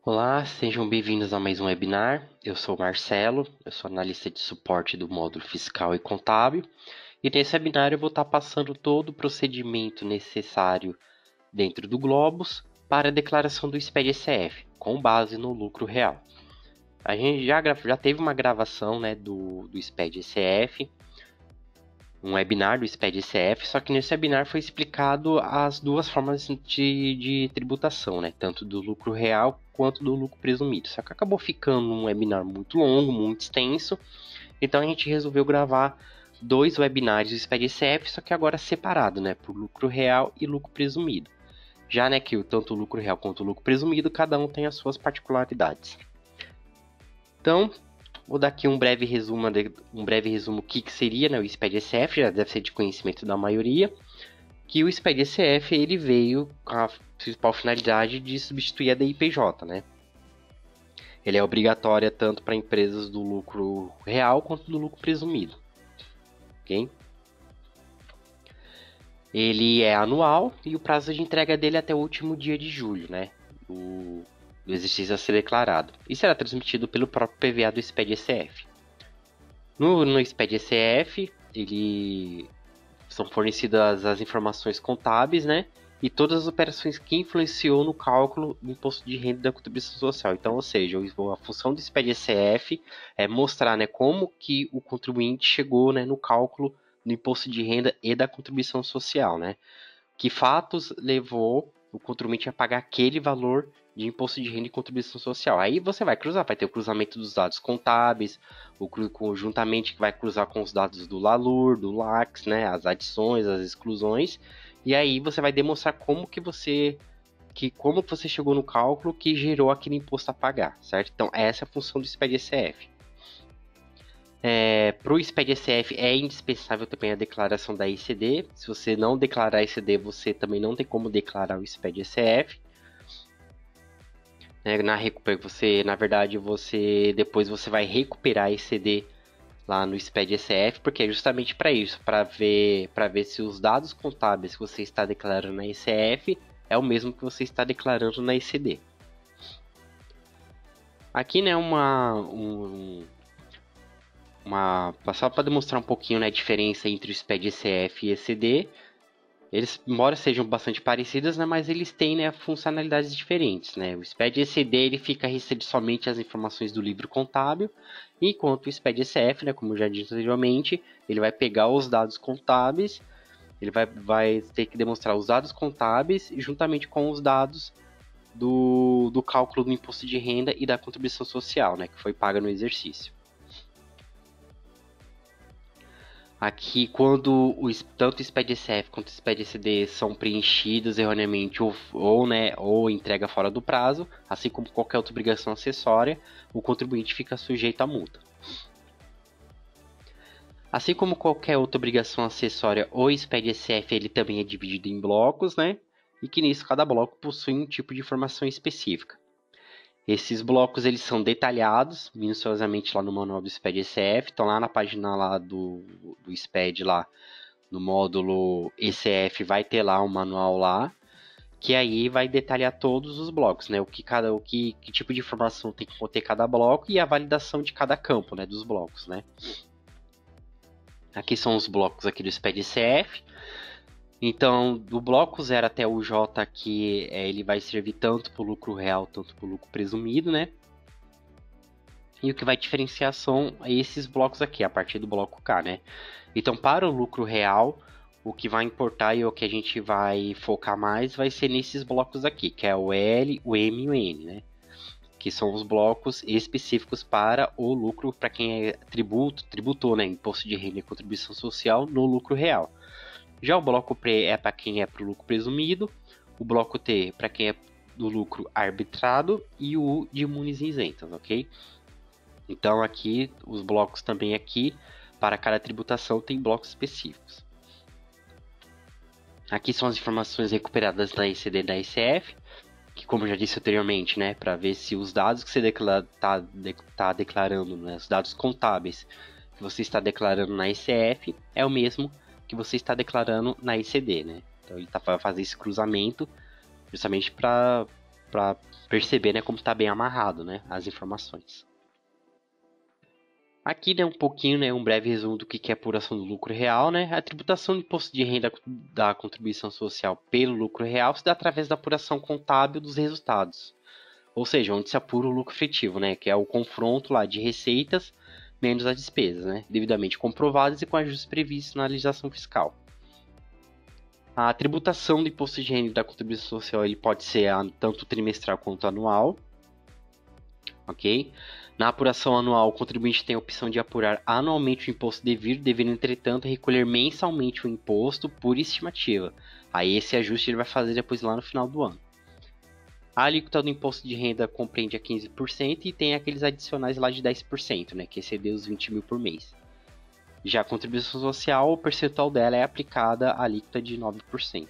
Olá, sejam bem-vindos a mais um webinar. Eu sou o Marcelo, eu sou analista de suporte do módulo fiscal e contábil. E nesse webinar eu vou estar passando todo o procedimento necessário dentro do Globus para a declaração do SPED-ECF, com base no lucro real. A gente já teve uma gravação, né, do SPED-ECF, um webinar do SPED-ECF, só que nesse webinar foi explicado as duas formas de tributação, né? Tanto do lucro real quanto do lucro presumido. Só que acabou ficando um webinar muito longo, muito extenso, então a gente resolveu gravar dois webinars do SPED-ECF, só que agora separado, né? Por lucro real e lucro presumido. Já, né, que tanto o lucro real quanto o lucro presumido, cada um tem as suas particularidades. Então, vou dar aqui um breve resumo o que seria, né, o SPED-ECF, já deve ser de conhecimento da maioria, que o SPED-ECF ele veio com a principal finalidade de substituir a DIPJ, né? Ele é obrigatório tanto para empresas do lucro real quanto do lucro presumido, ok? Ele é anual e o prazo de entrega dele é até o último dia de julho, né? Do exercício a ser declarado. E será transmitido pelo próprio PVA do SPED-ECF. No SPED-ECF, ele são fornecidas as informações contábeis, né? E todas as operações que influenciou no cálculo do imposto de renda e da contribuição social. Então, ou seja, a função do SPED-ECF é mostrar, né, como que o contribuinte chegou, né, no cálculo do imposto de renda e da contribuição social, né? Que fatos levou o contribuinte a pagar aquele valor de imposto de renda e contribuição social. Aí você vai cruzar, vai ter o cruzamento dos dados contábeis, conjuntamente que vai cruzar com os dados do LALUR, do LACS, né, as adições, as exclusões, e aí você vai demonstrar como você chegou no cálculo que gerou aquele imposto a pagar, certo? Então essa é a função do SPED-ECF. Para o SPED-ECF é indispensável também a declaração da ICD. Se você não declarar a ICD, você também não tem como declarar o SPED-ECF. Na verdade, depois você vai recuperar a ICD lá no SPED-ECF, porque é justamente para isso, para ver se os dados contábeis que você está declarando na ICF é o mesmo que você está declarando na ICD. Aqui, né, só para demonstrar um pouquinho, né, a diferença entre o SPED-ECF e ECD. Eles, embora sejam bastante parecidas, né, mas eles têm, né, funcionalidades diferentes, né? O SPED-ECD ele fica restrito somente às informações do livro contábil, enquanto o SPED-ECF, né, como eu já disse anteriormente, ele vai pegar os dados contábeis, ele vai ter que demonstrar os dados contábeis juntamente com os dados do cálculo do imposto de renda e da contribuição social, né, que foi paga no exercício. Aqui, quando tanto o SPED-ECF quanto o SPED-ECD são preenchidos erroneamente ou entrega fora do prazo, assim como qualquer outra obrigação acessória, o contribuinte fica sujeito à multa. Assim como qualquer outra obrigação acessória, o SPED-ECF ele também é dividido em blocos, né? E que nisso cada bloco possui um tipo de informação específica. Esses blocos eles são detalhados minuciosamente lá no manual do SPED-ECF, estão lá na página lá do SPED lá no módulo ECF vai ter lá um manual lá, que aí vai detalhar todos os blocos, né? Que tipo de informação tem que conter cada bloco e a validação de cada campo, né, dos blocos, né? Aqui são os blocos aqui do SPED-ECF. Então, do bloco 0 até o J aqui, ele vai servir tanto para o lucro real, tanto para o lucro presumido, né? E o que vai diferenciar são esses blocos aqui, a partir do bloco K, né? Então, para o lucro real, o que vai importar e o que a gente vai focar mais vai ser nesses blocos aqui, que é o L, o M e o N, né? Que são os blocos específicos para o lucro, para quem é tributou, né? Imposto de renda e contribuição social no lucro real. Já o bloco P é para quem é para o lucro presumido, o bloco T para quem é do lucro arbitrado e o U de imunes isentas, ok? Então aqui, os blocos também aqui, para cada tributação tem blocos específicos. Aqui são as informações recuperadas da ICD e da ICF, que como eu já disse anteriormente, né, para ver se os dados que você está declarando, né, os dados contábeis que você está declarando na ICF é o mesmo que você está declarando na ICD, né? Então ele está para fazer esse cruzamento justamente para para perceber, né, como está bem amarrado, né, as informações. Aqui, né, um pouquinho, né, um breve resumo do que é apuração do lucro real, né? A tributação do imposto de renda da contribuição social pelo lucro real se dá através da apuração contábil dos resultados. Ou seja, onde se apura o lucro efetivo, né, que é o confronto lá de receitas menos as despesas, né, devidamente comprovadas e com ajustes previstos na legislação fiscal. A tributação do imposto de renda da contribuição social ele pode ser tanto trimestral quanto anual. Ok? Na apuração anual, o contribuinte tem a opção de apurar anualmente o imposto devido, devendo, entretanto, recolher mensalmente o imposto por estimativa. Aí esse ajuste ele vai fazer depois lá no final do ano. A alíquota do imposto de renda compreende a 15% e tem aqueles adicionais lá de 10%, né, que exceder os 20 mil por mês. Já a contribuição social, o percentual dela é aplicada à alíquota de 9%.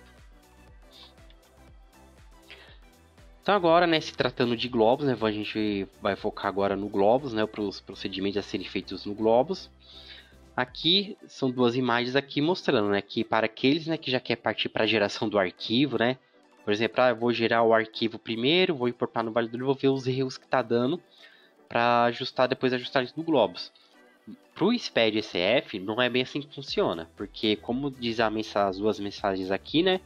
Então agora, né, se tratando de globos, né, a gente vai focar agora no globos, né, para os procedimentos a serem feitos no globos. Aqui são duas imagens aqui mostrando, né, que para aqueles, né, que já quer partir para a geração do arquivo, né, por exemplo, eu vou gerar o arquivo primeiro, vou importar no validador e vou ver os erros que está dando para ajustar depois ajustar isso no globos. Para o SPED ECF não é bem assim que funciona, porque como diz as duas mensagens aqui, né,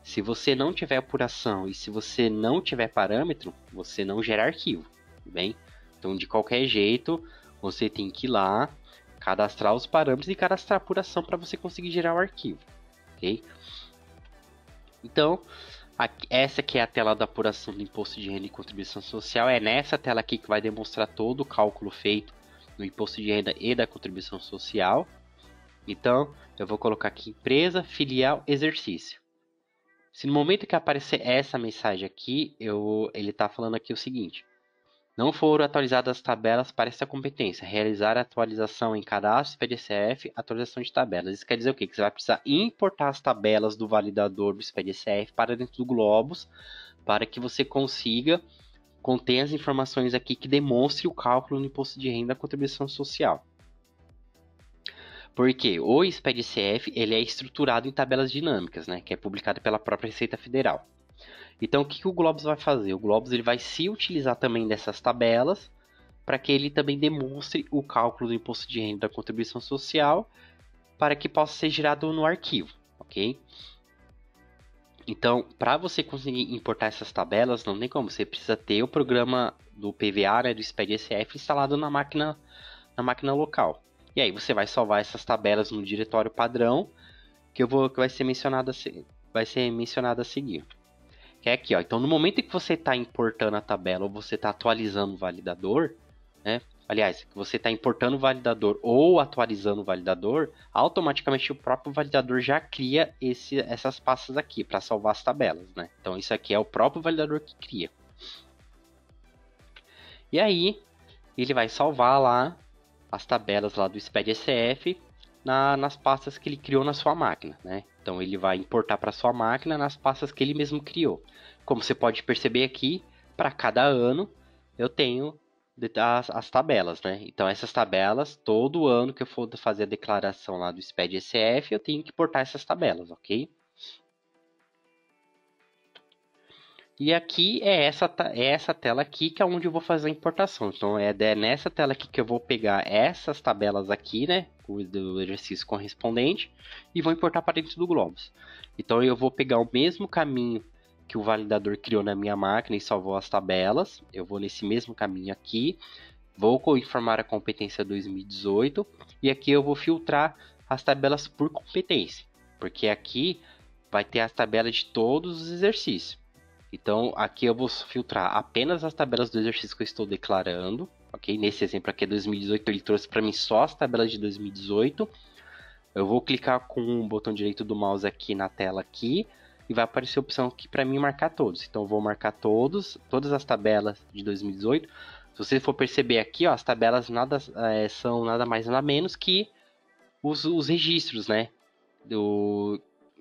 se você não tiver apuração e se você não tiver parâmetro, você não gera arquivo, tudo bem? Então, de qualquer jeito, você tem que ir lá, cadastrar os parâmetros e cadastrar a apuração para você conseguir gerar o arquivo, ok? Então, essa aqui é a tela da apuração do imposto de renda e contribuição social. É nessa tela aqui que vai demonstrar todo o cálculo feito no imposto de renda e da contribuição social. Então, eu vou colocar aqui empresa, filial, exercício. Se no momento que aparecer essa mensagem aqui, ele está falando aqui o seguinte: não foram atualizadas as tabelas para essa competência. Realizar a atualização em cadastro, SPED-ECF, atualização de tabelas. Isso quer dizer o quê? Que você vai precisar importar as tabelas do validador do SPED-ECF para dentro do Globos, para que você consiga conter as informações aqui que demonstrem o cálculo no imposto de renda da contribuição social. Porque o SPED-CF ele é estruturado em tabelas dinâmicas, né, que é publicado pela própria Receita Federal. Então, o que o Globos vai fazer? O Globos ele vai se utilizar também dessas tabelas para que ele também demonstre o cálculo do imposto de renda da contribuição social para que possa ser gerado no arquivo, ok? Então, para você conseguir importar essas tabelas, não tem como. Você precisa ter o programa do PVA, né, do SPED-ECF, instalado na máquina local. E aí você vai salvar essas tabelas no diretório padrão, que vai ser mencionado a seguir. Que é aqui, ó. Então, no momento em que você está importando a tabela ou você está atualizando o validador, né? Aliás, que você está importando o validador ou atualizando o validador, automaticamente o próprio validador já cria essas pastas aqui para salvar as tabelas, né? Então, isso aqui é o próprio validador que cria. E aí, ele vai salvar lá as tabelas lá do SPED-ECF nas pastas que ele criou na sua máquina, né? Então ele vai importar para sua máquina nas pastas que ele mesmo criou. Como você pode perceber aqui, para cada ano eu tenho as tabelas, né? Então essas tabelas, todo ano que eu for fazer a declaração lá do SPED-ECF, eu tenho que importar essas tabelas, ok? E aqui é essa tela aqui que é onde eu vou fazer a importação. Então é nessa tela aqui que eu vou pegar essas tabelas aqui, né, do exercício correspondente, e vou importar para dentro do Globos. Então eu vou pegar o mesmo caminho que o validador criou na minha máquina e salvou as tabelas. Eu vou nesse mesmo caminho aqui, vou informar a competência 2018 e aqui eu vou filtrar as tabelas por competência, porque aqui vai ter as tabelas de todos os exercícios. Então, aqui eu vou filtrar apenas as tabelas do exercício que eu estou declarando, ok? Nesse exemplo aqui é 2018, ele trouxe para mim só as tabelas de 2018. Eu vou clicar com o botão direito do mouse aqui na tela aqui e vai aparecer a opção aqui para mim marcar todos. Então, eu vou marcar todas as tabelas de 2018. Se você for perceber aqui, ó, as tabelas são nada mais nada menos que os registros, né?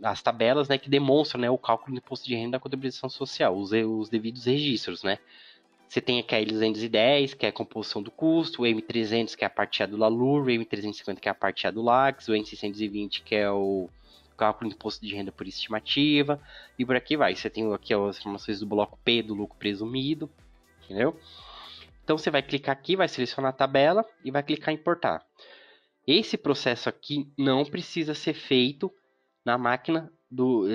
As tabelas, né, que demonstram, né, o cálculo do imposto de renda da contribuição social, os devidos registros, né. Você tem aqui a L210, que é a composição do custo, o M300, que é a parte A do LALUR, o M350, que é a parte A do LACS, o N620, que é o cálculo do imposto de renda por estimativa, e por aqui vai. Você tem aqui as informações do bloco P, do lucro presumido, entendeu? Então você vai clicar aqui, vai selecionar a tabela e vai clicar em importar. Esse processo aqui não precisa ser feito na máquina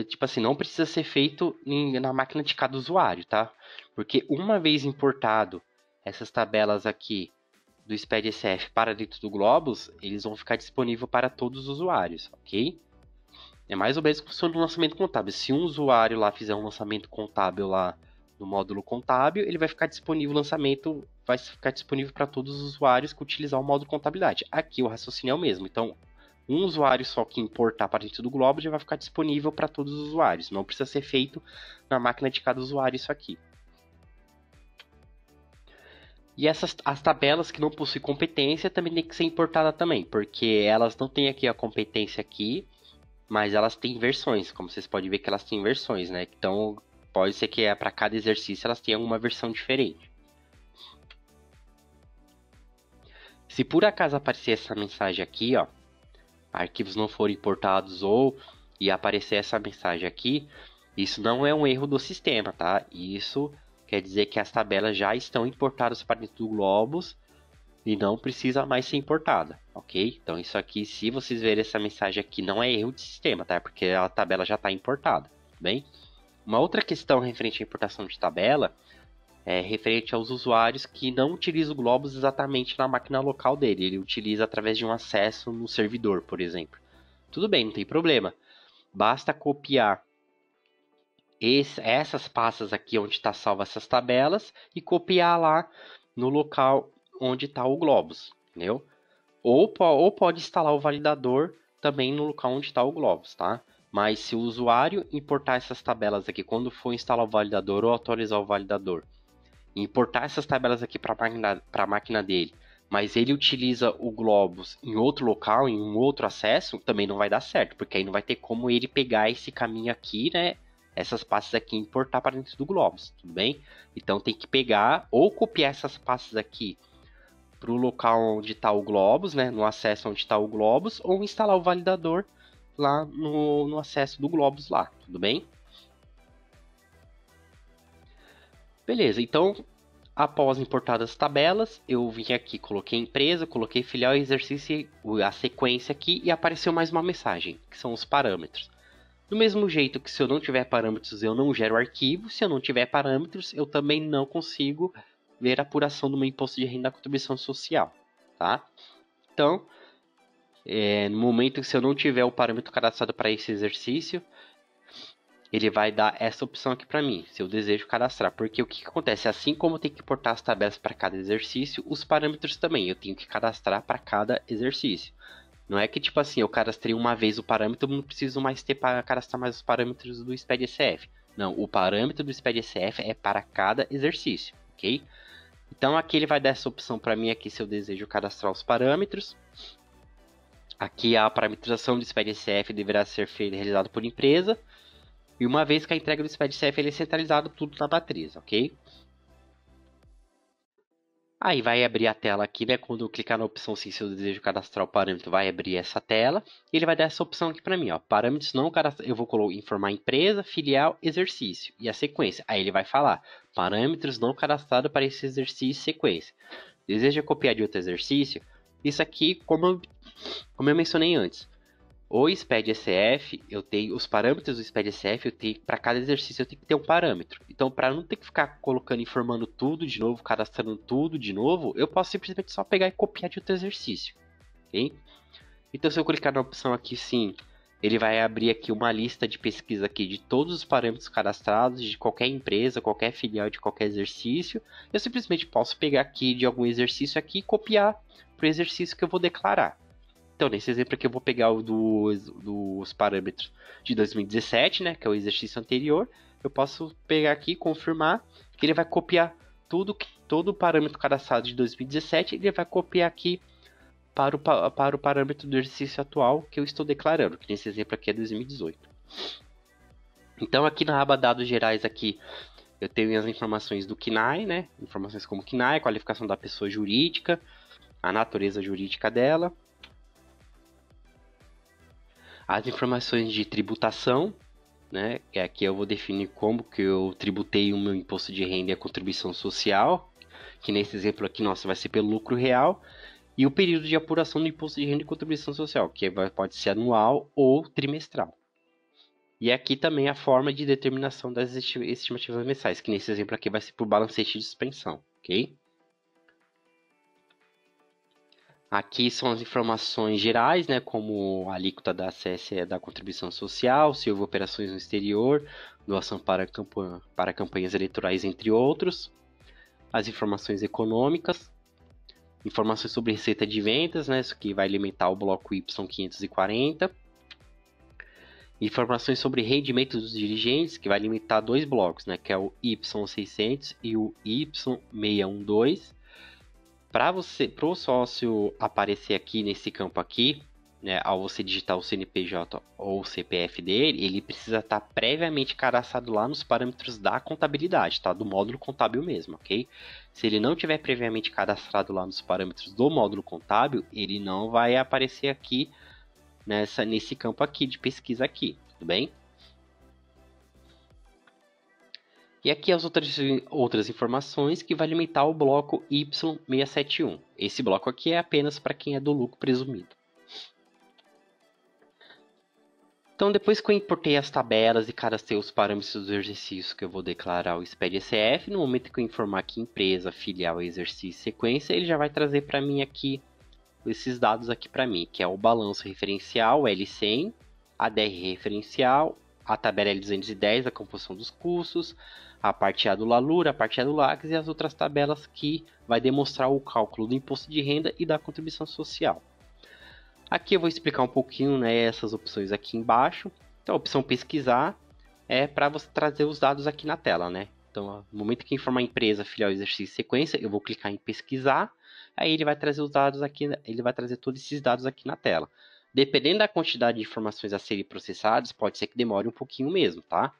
tipo assim, não precisa ser feito na máquina de cada usuário, tá? Porque uma vez importado essas tabelas aqui do SPED-SF para dentro do Globus, eles vão ficar disponíveis para todos os usuários, ok? É mais ou menos como funciona o lançamento contábil. Se um usuário lá fizer um lançamento contábil lá no módulo contábil, ele vai ficar disponível, o lançamento vai ficar disponível para todos os usuários que utilizar o módulo contabilidade. Aqui o raciocínio é o mesmo. Então, um usuário só que importar para dentro do Globus já vai ficar disponível para todos os usuários. Não precisa ser feito na máquina de cada usuário isso aqui. E as tabelas que não possuem competência também tem que ser importada também, porque elas não têm aqui a competência aqui, mas elas têm versões, como vocês podem ver que elas têm versões, né? Então, pode ser que para cada exercício elas tenham uma versão diferente. Se por acaso aparecer essa mensagem aqui, ó, arquivos não foram importados e aparecer essa mensagem aqui, isso não é um erro do sistema, tá? Isso quer dizer que as tabelas já estão importadas para dentro do Globus e não precisa mais ser importada, ok? Então isso aqui, se vocês verem essa mensagem aqui, não é erro de sistema, tá? Porque a tabela já está importada, bem? Uma outra questão referente à importação de tabela é referente aos usuários que não utilizam o Globus exatamente na máquina local dele. Ele utiliza através de um acesso no servidor, por exemplo. Tudo bem, não tem problema. Basta copiar essas pastas aqui onde está salva essas tabelas e copiar lá no local onde está o Globus, entendeu? Ou pode instalar o validador também no local onde está o Globus, tá? Mas se o usuário importar essas tabelas aqui quando for instalar o validador ou atualizar o validador, importar essas tabelas aqui para a máquina dele, mas ele utiliza o Globus em outro local, em um outro acesso, também não vai dar certo, porque aí não vai ter como ele pegar esse caminho aqui, né? Essas pastas aqui e importar para dentro do Globus, tudo bem? Então tem que pegar ou copiar essas pastas aqui para o local onde está o Globus, né? No acesso onde está o Globus, ou instalar o validador lá no acesso do Globus lá, tudo bem? Beleza, então após importar as tabelas, eu vim aqui, coloquei empresa, coloquei filial e exercício, a sequência aqui e apareceu mais uma mensagem, que são os parâmetros. Do mesmo jeito que se eu não tiver parâmetros, eu não gero arquivo, se eu não tiver parâmetros, eu também não consigo ver a apuração do meu imposto de renda da contribuição social, tá? Então, no momento que se eu não tiver o parâmetro cadastrado para esse exercício, ele vai dar essa opção aqui para mim, se eu desejo cadastrar. Porque o que acontece? Assim como eu tenho que importar as tabelas para cada exercício, os parâmetros também eu tenho que cadastrar para cada exercício. Não é que tipo assim, eu cadastrei uma vez o parâmetro, eu não preciso mais cadastrar mais os parâmetros do SPED-SF. Não, o parâmetro do SPED-SF é para cada exercício, ok? Então aqui ele vai dar essa opção para mim aqui se eu desejo cadastrar os parâmetros. Aqui a parametrização do SPED-SF deverá ser realizada por empresa. E uma vez que a entrega do SPED-SF ele é centralizado tudo na matriz, ok? Aí vai abrir a tela aqui, né? Quando eu clicar na opção sim, se eu desejo cadastrar o parâmetro, vai abrir essa tela. E ele vai dar essa opção aqui para mim, ó. Parâmetros não cadastrados. Eu vou informar empresa, filial, exercício. E a sequência. Aí ele vai falar, parâmetros não cadastrados para esse exercício sequência. Deseja copiar de outro exercício? Isso aqui, como eu mencionei antes. O SPED-SF, eu tenho os parâmetros do SPED-SF, eu tenho para cada exercício eu tenho que ter um parâmetro. Então, para não ter que ficar colocando, informando tudo de novo, cadastrando tudo de novo, eu posso simplesmente só pegar e copiar de outro exercício, ok? Então, se eu clicar na opção aqui, sim, ele vai abrir aqui uma lista de pesquisa aqui de todos os parâmetros cadastrados de qualquer empresa, qualquer filial de qualquer exercício. Eu simplesmente posso pegar aqui de algum exercício aqui e copiar para o exercício que eu vou declarar. Então, nesse exemplo aqui eu vou pegar o dos parâmetros de 2017, né, que é o exercício anterior. Eu posso pegar aqui e confirmar que ele vai copiar todo o parâmetro cadastrado de 2017, ele vai copiar aqui para o parâmetro do exercício atual que eu estou declarando, que nesse exemplo aqui é 2018. Então, aqui na aba dados gerais aqui, eu tenho as informações do CNAE, né, informações como CNAE, qualificação da pessoa jurídica, a natureza jurídica dela. As informações de tributação, né? Que aqui eu vou definir como que eu tributei o meu imposto de renda e a contribuição social, que nesse exemplo aqui, nossa, vai ser pelo lucro real, e o período de apuração do imposto de renda e contribuição social, que pode ser anual ou trimestral. E aqui também a forma de determinação das estimativas mensais, que nesse exemplo aqui vai ser por balancete de suspensão, ok? Aqui são as informações gerais, né, como a alíquota da CSE da contribuição social, se houve operações no exterior, doação para campanhas eleitorais, entre outros. As informações econômicas, informações sobre receita de vendas, né, isso que vai alimentar o bloco Y540. Informações sobre rendimento dos dirigentes, que vai limitar dois blocos, né, que é o Y600 e o Y612. Para o sócio aparecer aqui nesse campo aqui, né, ao você digitar o CNPJ ou o CPF dele, ele precisa estar previamente cadastrado lá nos parâmetros da contabilidade, tá? Do módulo contábil mesmo, ok? Se ele não tiver previamente cadastrado lá nos parâmetros do módulo contábil, ele não vai aparecer aqui nesse campo aqui de pesquisa aqui, tudo bem? E aqui as outras informações que vai limitar o bloco Y671. Esse bloco aqui é apenas para quem é do lucro presumido. Então, depois que eu importei as tabelas e cadastrei os parâmetros do exercício que eu vou declarar o SPED-ECF, no momento que eu informar aqui empresa, filial, exercício e sequência, ele já vai trazer para mim aqui esses dados aqui para mim, que é o balanço referencial, L100, a DR referencial, a tabela L210, a composição dos custos, a parte A do LALUR, a parte A do LACS e as outras tabelas que vai demonstrar o cálculo do imposto de renda e da contribuição social. Aqui eu vou explicar um pouquinho, né, essas opções aqui embaixo. Então, a opção pesquisar é para você trazer os dados aqui na tela, né? Então, no momento que informar empresa, filial, exercício e sequência, eu vou clicar em pesquisar. Aí ele vai trazer os dados aqui, ele vai trazer todos esses dados aqui na tela. Dependendo da quantidade de informações a serem processadas, pode ser que demore um pouquinho mesmo, tá?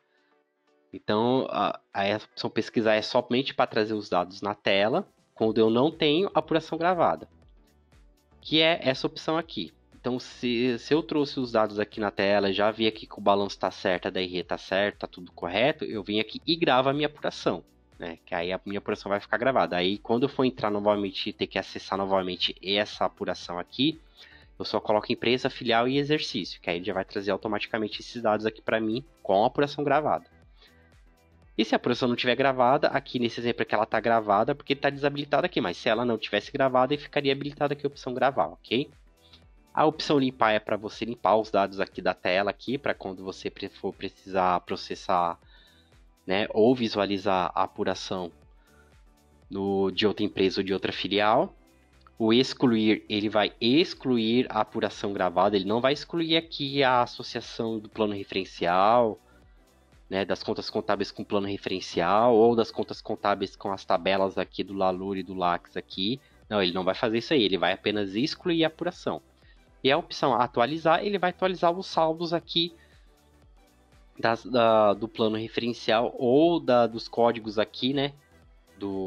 Então, a opção pesquisar é somente para trazer os dados na tela, quando eu não tenho apuração gravada, que é essa opção aqui. Então, se eu trouxe os dados aqui na tela, já vi aqui que o balanço está certo, a DRE está certo, está tudo correto, eu venho aqui e gravo a minha apuração, né? Que aí a minha apuração vai ficar gravada. Aí, quando eu for entrar novamente e ter que acessar novamente essa apuração aqui, eu só coloco empresa, filial e exercício, que aí ele já vai trazer automaticamente esses dados aqui para mim com a apuração gravada. E se a apuração não estiver gravada, aqui nesse exemplo aqui ela está gravada porque está desabilitada aqui, mas se ela não tivesse gravada, ficaria habilitada aqui a opção gravar, ok? A opção limpar é para você limpar os dados aqui da tela aqui, para quando você for precisar processar, né, ou visualizar a apuração de outra empresa ou de outra filial. O excluir, ele vai excluir a apuração gravada, ele não vai excluir aqui a associação do plano referencial, né, das contas contábeis com plano referencial, ou das contas contábeis com as tabelas aqui do LALUR e do LACS aqui. Não, ele não vai fazer isso aí, ele vai apenas excluir a apuração. E a opção atualizar, ele vai atualizar os saldos aqui do plano referencial ou dos códigos aqui, né,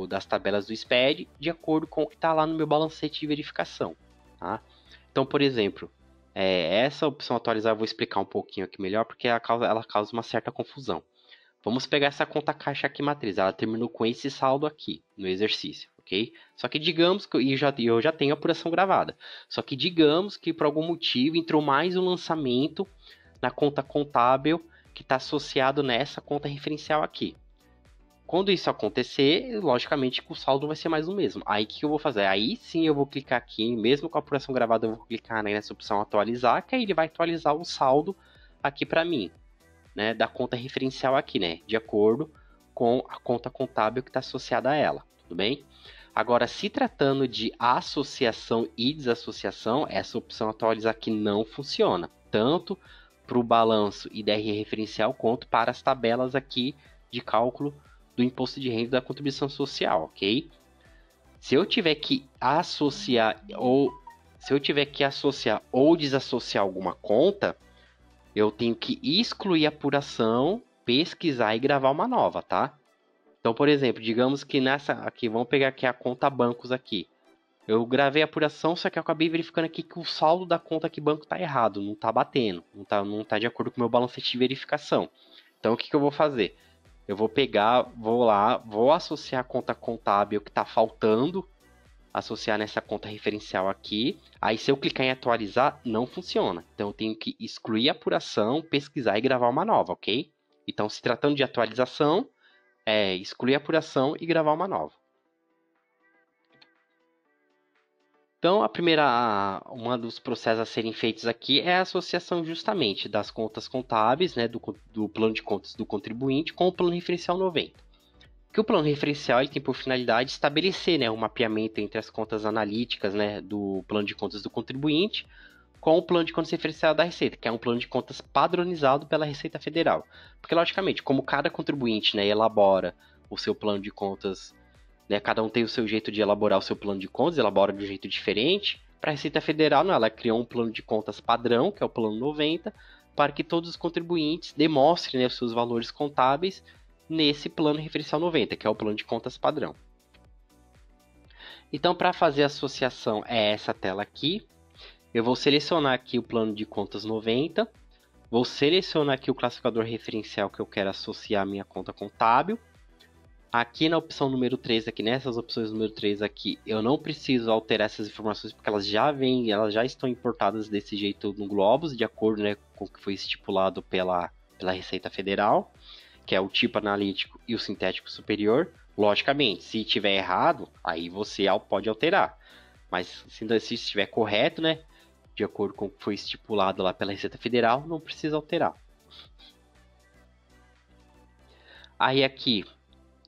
das tabelas do SPED, de acordo com o que está lá no meu balancete de verificação. Tá? Então, por exemplo, essa opção atualizar eu vou explicar um pouquinho aqui melhor, porque ela causa uma certa confusão. Vamos pegar essa conta caixa aqui matriz, ela terminou com esse saldo aqui no exercício, ok? Só que digamos que eu já tenho a apuração gravada. Só que digamos que por algum motivo entrou mais um lançamento na conta contábil que está associado nessa conta referencial aqui. Quando isso acontecer, logicamente que o saldo vai ser mais o mesmo. Aí o que eu vou fazer? Aí sim eu vou clicar aqui, mesmo com a apuração gravada, eu vou clicar nessa opção atualizar, que aí ele vai atualizar o saldo aqui para mim, né, da conta referencial aqui, né, de acordo com a conta contábil que está associada a ela, tudo bem? Agora, se tratando de associação e desassociação, essa opção atualizar aqui não funciona, tanto para o balanço e DRE referencial, quanto para as tabelas aqui de cálculo do imposto de renda e da contribuição social, ok? Se eu tiver que associar ou desassociar alguma conta, eu tenho que excluir a apuração, pesquisar e gravar uma nova, tá? Então, por exemplo, digamos que nessa aqui, vamos pegar aqui a conta bancos aqui. Eu gravei a apuração, só que eu acabei verificando aqui que o saldo da conta aqui banco tá errado, não tá batendo, não tá de acordo com o meu balancete de verificação. Então o que eu vou fazer? Eu vou pegar, vou lá, vou associar a conta contábil que tá faltando, associar nessa conta referencial aqui. Aí se eu clicar em atualizar, não funciona. Então eu tenho que excluir a apuração, pesquisar e gravar uma nova, ok? Então se tratando de atualização, excluir a apuração e gravar uma nova. Então, uma dos processos a serem feitos aqui é a associação justamente das contas contábeis, né, do plano de contas do contribuinte com o plano referencial 90. Que o plano referencial ele tem por finalidade estabelecer, né, um mapeamento entre as contas analíticas, né, do plano de contas do contribuinte com o plano de contas referencial da Receita, que é um plano de contas padronizado pela Receita Federal. Porque, logicamente, como cada contribuinte, né, elabora o seu plano de contas, né, cada um tem o seu jeito de elaborar o seu plano de contas, elabora de um jeito diferente. Para a Receita Federal, não, ela criou um plano de contas padrão, que é o plano 90, para que todos os contribuintes demonstrem, né, os seus valores contábeis nesse plano referencial 90, que é o plano de contas padrão. Então, para fazer a associação é essa tela aqui. Eu vou selecionar aqui o plano de contas 90, vou selecionar aqui o classificador referencial que eu quero associar à minha conta contábil. Aqui na opção número 3, aqui nessas opções número 3 aqui, eu não preciso alterar essas informações porque elas já estão importadas desse jeito no Globus, de acordo, né, com o que foi estipulado pela Receita Federal, que é o tipo analítico e o sintético superior. Logicamente, se estiver errado, aí você pode alterar. Mas se estiver correto, né, de acordo com o que foi estipulado lá pela Receita Federal, não precisa alterar. Aí aqui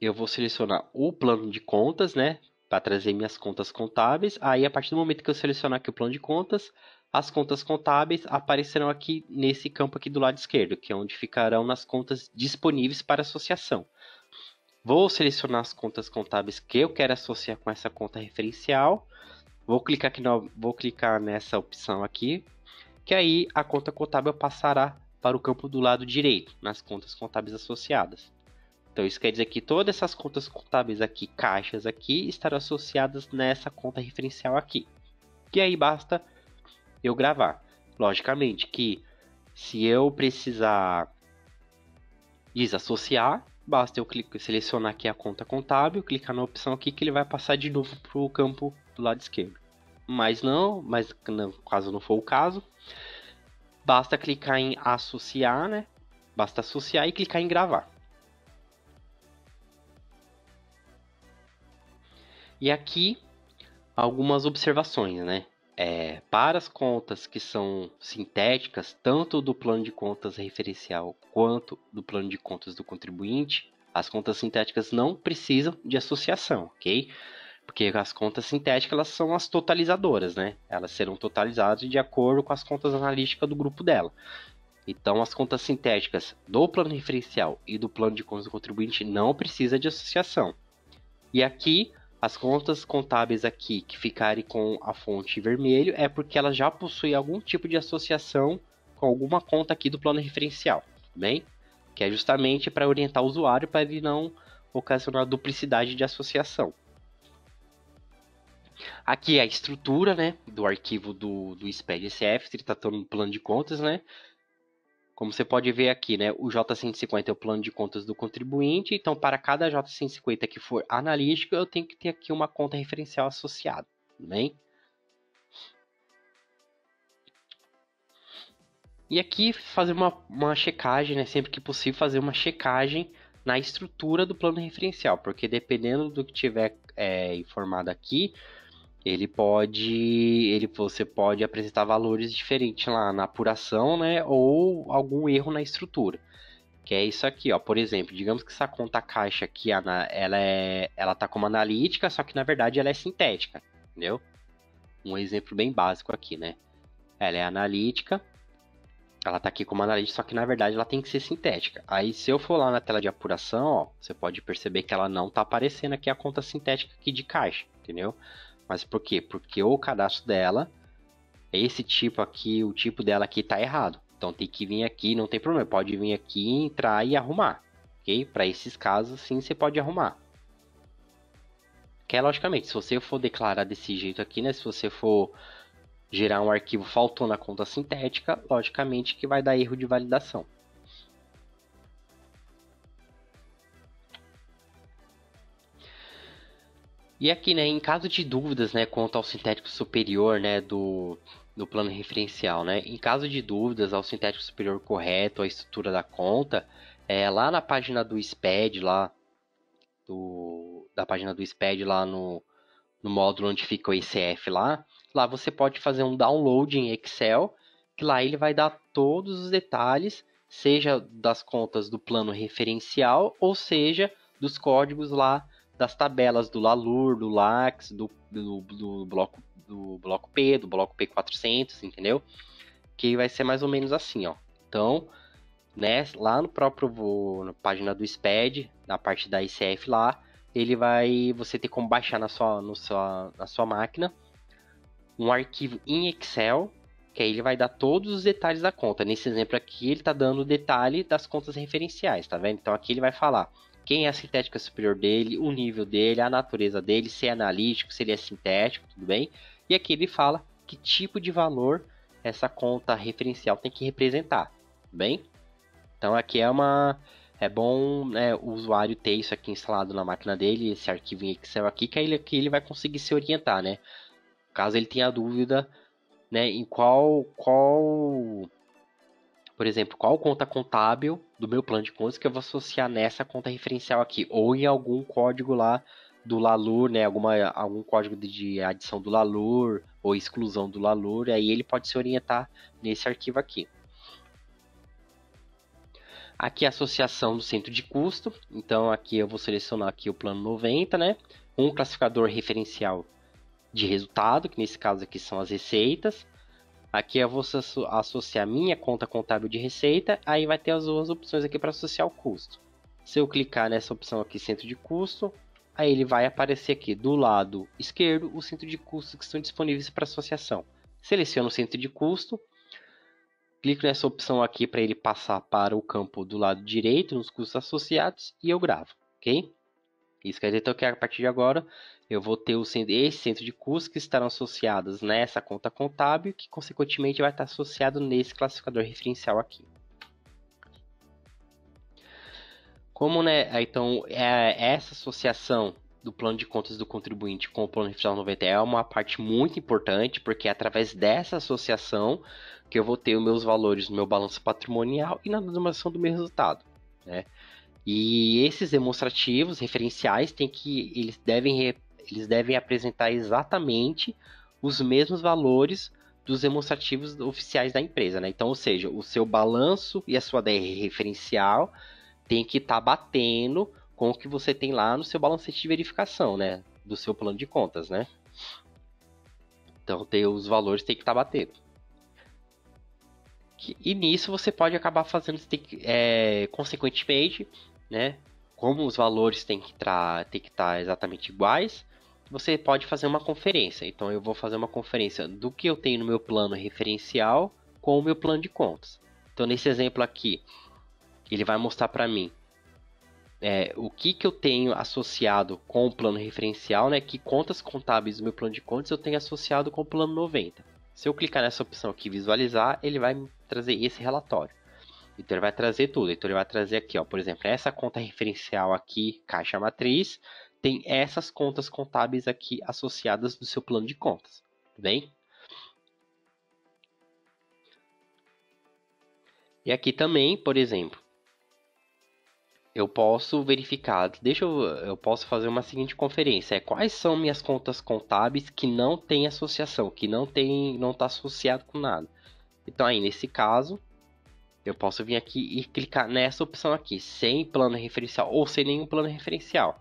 eu vou selecionar o plano de contas, né, para trazer minhas contas contábeis. Aí a partir do momento que eu selecionar aqui o plano de contas, as contas contábeis aparecerão aqui nesse campo aqui do lado esquerdo, que é onde ficarão nas contas disponíveis para associação. Vou selecionar as contas contábeis que eu quero associar com essa conta referencial. Vou clicar nessa opção aqui, que aí a conta contábil passará para o campo do lado direito, nas contas contábeis associadas. Então isso quer dizer que todas essas contas contábeis aqui, caixas aqui, estarão associadas nessa conta referencial aqui. E aí basta eu gravar. Logicamente que se eu precisar desassociar, basta eu selecionar aqui a conta contábil, clicar na opção aqui que ele vai passar de novo para o campo do lado esquerdo. Mas caso não for o caso, basta clicar em associar, né? Basta associar e clicar em gravar. E aqui algumas observações, né? Para as contas que são sintéticas, tanto do plano de contas referencial quanto do plano de contas do contribuinte, as contas sintéticas não precisam de associação, ok? Porque as contas sintéticas elas são as totalizadoras, né? Elas serão totalizadas de acordo com as contas analíticas do grupo dela. Então, as contas sintéticas do plano referencial e do plano de contas do contribuinte não precisa de associação. E aqui, as contas contábeis aqui que ficarem com a fonte vermelho é porque elas já possuem algum tipo de associação com alguma conta aqui do plano referencial, tudo bem? Que é justamente para orientar o usuário para ele não ocasionar duplicidade de associação. Aqui é a estrutura, né, do arquivo do SPED-SF, se tratando de plano de contas, né? Como você pode ver aqui, né, o J150 é o plano de contas do contribuinte, então para cada J150 que for analítico, eu tenho que ter aqui uma conta referencial associada, tudo bem? E aqui fazer uma checagem, né, sempre que possível fazer uma checagem na estrutura do plano referencial, porque dependendo do que tiver informado aqui, você pode apresentar valores diferentes lá na apuração, né, ou algum erro na estrutura. Que é isso aqui, ó. Por exemplo, digamos que essa conta caixa aqui, ela tá como analítica, só que na verdade ela é sintética, entendeu? Um exemplo bem básico aqui, né? Ela é analítica, ela tá aqui como analítica, só que na verdade ela tem que ser sintética. Aí se eu for lá na tela de apuração, ó, você pode perceber que ela não tá aparecendo aqui a conta sintética aqui de caixa, entendeu? Mas por quê? Porque o cadastro dela, esse tipo aqui, o tipo dela aqui tá errado. Então tem que vir aqui, não tem problema, pode vir aqui, entrar e arrumar, ok? Para esses casos sim você pode arrumar. Que é logicamente, se você for declarar desse jeito aqui, né? Se você for gerar um arquivo faltou na conta sintética, logicamente que vai dar erro de validação. E aqui, né, em caso de dúvidas, né, quanto ao sintético superior, né, do plano referencial, né, em caso de dúvidas ao sintético superior correto, a estrutura da conta, lá na página do SPED, da página do SPED lá no módulo onde fica o ECF lá você pode fazer um download em Excel, que lá ele vai dar todos os detalhes, seja das contas do plano referencial, ou seja, dos códigos lá das tabelas do LALUR, do LAX, do bloco P, do bloco P400, entendeu? Que vai ser mais ou menos assim, ó. Então, né, lá no próprio na página do SPED, na parte da ICF lá, você tem como baixar na sua máquina um arquivo em Excel, que aí ele vai dar todos os detalhes da conta. Nesse exemplo aqui, ele está dando o detalhe das contas referenciais, tá vendo? Então aqui ele vai falar quem é a sintética superior dele, o nível dele, a natureza dele, se é analítico, se ele é sintético, tudo bem? E aqui ele fala que tipo de valor essa conta referencial tem que representar, tudo bem? Então aqui é bom, né, o usuário ter isso aqui instalado na máquina dele, esse arquivo em Excel aqui, que aí ele vai conseguir se orientar, né? Caso ele tenha dúvida, né, em por exemplo, qual conta contábil do meu plano de contas que eu vou associar nessa conta referencial aqui, ou em algum código lá do LALUR, né, algum código de adição do LALUR ou exclusão do LALUR, aí ele pode se orientar nesse arquivo aqui. Aqui a associação do centro de custo, então aqui eu vou selecionar aqui o plano 90, né, um classificador referencial de resultado, que nesse caso aqui são as receitas. Aqui eu vou associar minha conta contábil de receita, aí vai ter as duas opções aqui para associar o custo. Se eu clicar nessa opção aqui, centro de custo, aí ele vai aparecer aqui do lado esquerdo o centro de custos que estão disponíveis para associação. Seleciono o centro de custo, clico nessa opção aqui para ele passar para o campo do lado direito, nos custos associados, e eu gravo, ok? Isso quer dizer então, que a partir de agora eu vou ter esse centro de custos que estarão associados nessa conta contábil, que consequentemente vai estar associado nesse classificador referencial aqui. Como, né, então, essa associação do plano de contas do contribuinte com o plano referencial 90 é uma parte muito importante, porque é através dessa associação que eu vou ter os meus valores no meu balanço patrimonial e na demonstração do meu resultado, né? E esses demonstrativos referenciais eles devem apresentar exatamente os mesmos valores dos demonstrativos oficiais da empresa, né? Então, ou seja, o seu balanço e a sua DR referencial tem que estar batendo com o que você tem lá no seu balancete de verificação, né? Do seu plano de contas, né? Então, os valores têm que estar batendo. E nisso você pode acabar fazendo, consequentemente, né? Como os valores têm que estar exatamente iguais, você pode fazer uma conferência. Então eu vou fazer uma conferência do que eu tenho no meu plano referencial com o meu plano de contas. Então nesse exemplo aqui, ele vai mostrar para mim o que eu tenho associado com o plano referencial, né? Que contas contábeis do meu plano de contas eu tenho associado com o plano 90. Se eu clicar nessa opção aqui, visualizar, ele vai me trazer esse relatório. Então ele vai trazer tudo. Então ele vai trazer aqui, ó, por exemplo, essa conta referencial aqui, caixa matriz, tem essas contas contábeis aqui associadas no seu plano de contas, tudo bem? E aqui também, por exemplo, eu posso verificar, eu posso fazer uma seguinte conferência, quais são minhas contas contábeis que não tem associação, que não está associado com nada. Então aí nesse caso, eu posso vir aqui e clicar nessa opção aqui, sem plano referencial ou sem nenhum plano referencial,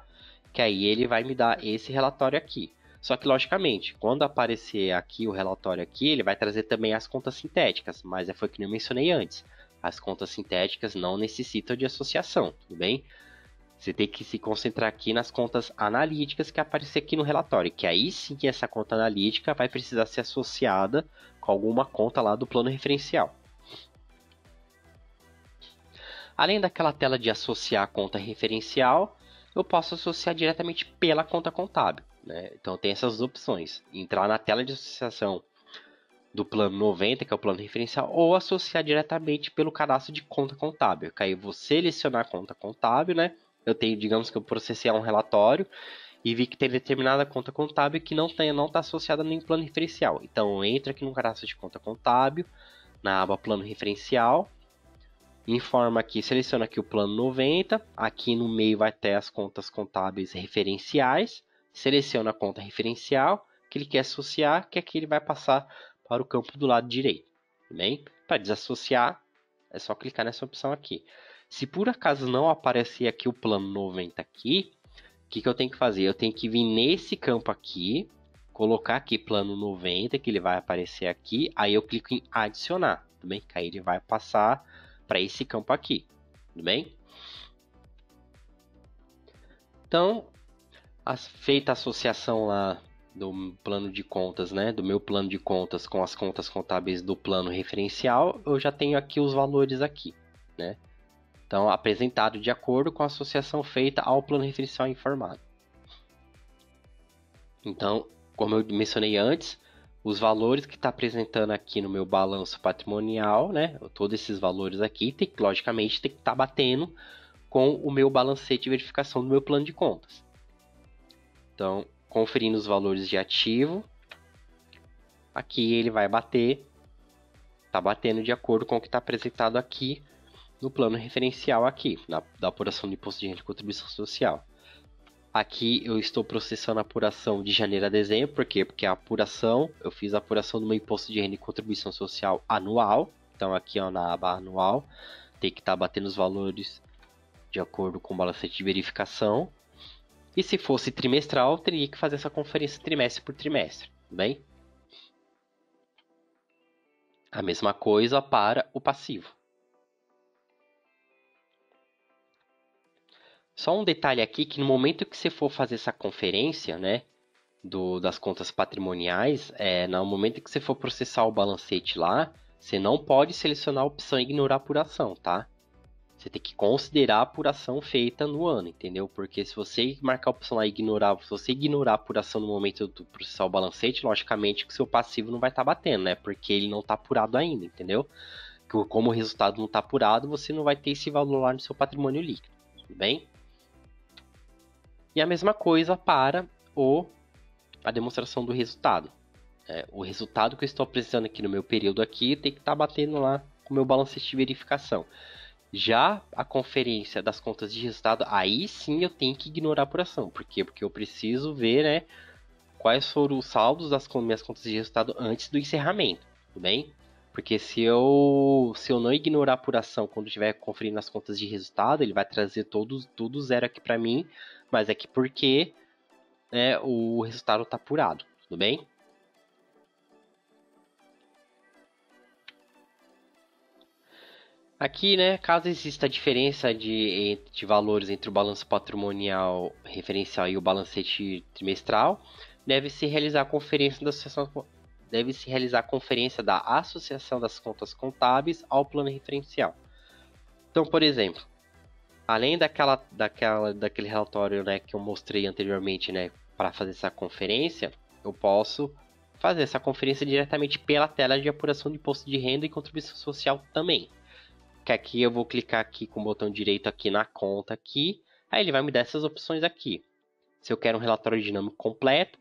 que aí ele vai me dar esse relatório aqui. Só que logicamente, quando aparecer aqui o relatório aqui, ele vai trazer também as contas sintéticas, mas foi que eu mencionei antes. As contas sintéticas não necessitam de associação, tudo bem? Você tem que se concentrar aqui nas contas analíticas que aparecer aqui no relatório, que aí sim que essa conta analítica vai precisar ser associada com alguma conta lá do plano referencial. Além daquela tela de associar a conta referencial, eu posso associar diretamente pela conta contábil. né? Então tem essas opções. Entrar na tela de associação do plano 90, que é o plano referencial, ou associar diretamente pelo cadastro de conta contábil. Que aí eu vou selecionar a conta contábil, né? Eu tenho, digamos que eu processei um relatório e vi que tem determinada conta contábil que não está associada nem plano referencial. Então eu entro aqui no cadastro de conta contábil, na aba plano referencial, informa aqui, seleciona aqui o plano 90, aqui no meio vai ter as contas contábeis referenciais, seleciona a conta referencial, que ele quer associar, que aqui ele vai passar para o campo do lado direito, tudo bem? Para desassociar, é só clicar nessa opção aqui. Se por acaso não aparecer aqui o plano 90 aqui, o que eu tenho que fazer? Eu tenho que vir nesse campo aqui, colocar aqui plano 90, que ele vai aparecer aqui, aí eu clico em adicionar, tudo bem? Que aí ele vai passar para esse campo aqui, tudo bem? Então, feita a associação lá do plano de contas, né, do meu plano de contas com as contas contábeis do plano referencial, eu já tenho aqui os valores aqui, né? Então, apresentado de acordo com a associação feita ao plano referencial informado. Então, como eu mencionei antes, os valores que está apresentando aqui no meu balanço patrimonial, né? Todos esses valores aqui, logicamente, tem que estar batendo com o meu balancete de verificação do meu plano de contas. Então, conferindo os valores de ativo, aqui ele vai bater, está batendo de acordo com o que está apresentado aqui no plano referencial aqui, da apuração do imposto de renda e contribuição social. Aqui eu estou processando a apuração de janeiro a dezembro, por quê? Porque a apuração, eu fiz a apuração do meu imposto de renda e contribuição social anual, então aqui ó, na aba anual, tem que estar batendo os valores de acordo com o balancete de verificação. E se fosse trimestral, teria que fazer essa conferência trimestre por trimestre, tudo bem? A mesma coisa para o passivo. Só um detalhe aqui, que no momento que você for fazer essa conferência, né, das contas patrimoniais, no momento que você for processar o balancete lá, você não pode selecionar a opção ignorar apuração, tá? Você tem que considerar a apuração feita no ano, entendeu? Porque se você marcar a opção lá ignorar, se você ignorar a apuração no momento do processar o balancete, logicamente que o seu passivo não vai estar batendo, né? Porque ele não está apurado ainda, entendeu? Como o resultado não está apurado, você não vai ter esse valor lá no seu patrimônio líquido, tudo bem? E a mesma coisa para a demonstração do resultado. O resultado que eu estou apresentando aqui no meu período aqui tem que estar batendo lá com o meu balancete de verificação. Já a conferência das contas de resultado, aí sim eu tenho que ignorar a apuração. Por quê? Porque eu preciso ver, né, quais foram os saldos das minhas contas de resultado antes do encerramento, tudo bem? Porque se eu não ignorar a apuração quando estiver conferindo as contas de resultado, ele vai trazer tudo zero aqui para mim, mas é que porque, né, o resultado está apurado, tudo bem? Aqui, né, caso exista diferença de valores entre o balanço patrimonial referencial e o balancete trimestral, deve-se realizar a conferência da associação das contas contábeis ao plano referencial. Então, por exemplo, além daquele relatório, né, que eu mostrei anteriormente, né, para fazer essa conferência, eu posso fazer essa conferência diretamente pela tela de apuração de imposto de renda e contribuição social também. Que aqui eu vou clicar aqui com o botão direito aqui na conta aqui, aí ele vai me dar essas opções aqui. Se eu quero um relatório dinâmico completo,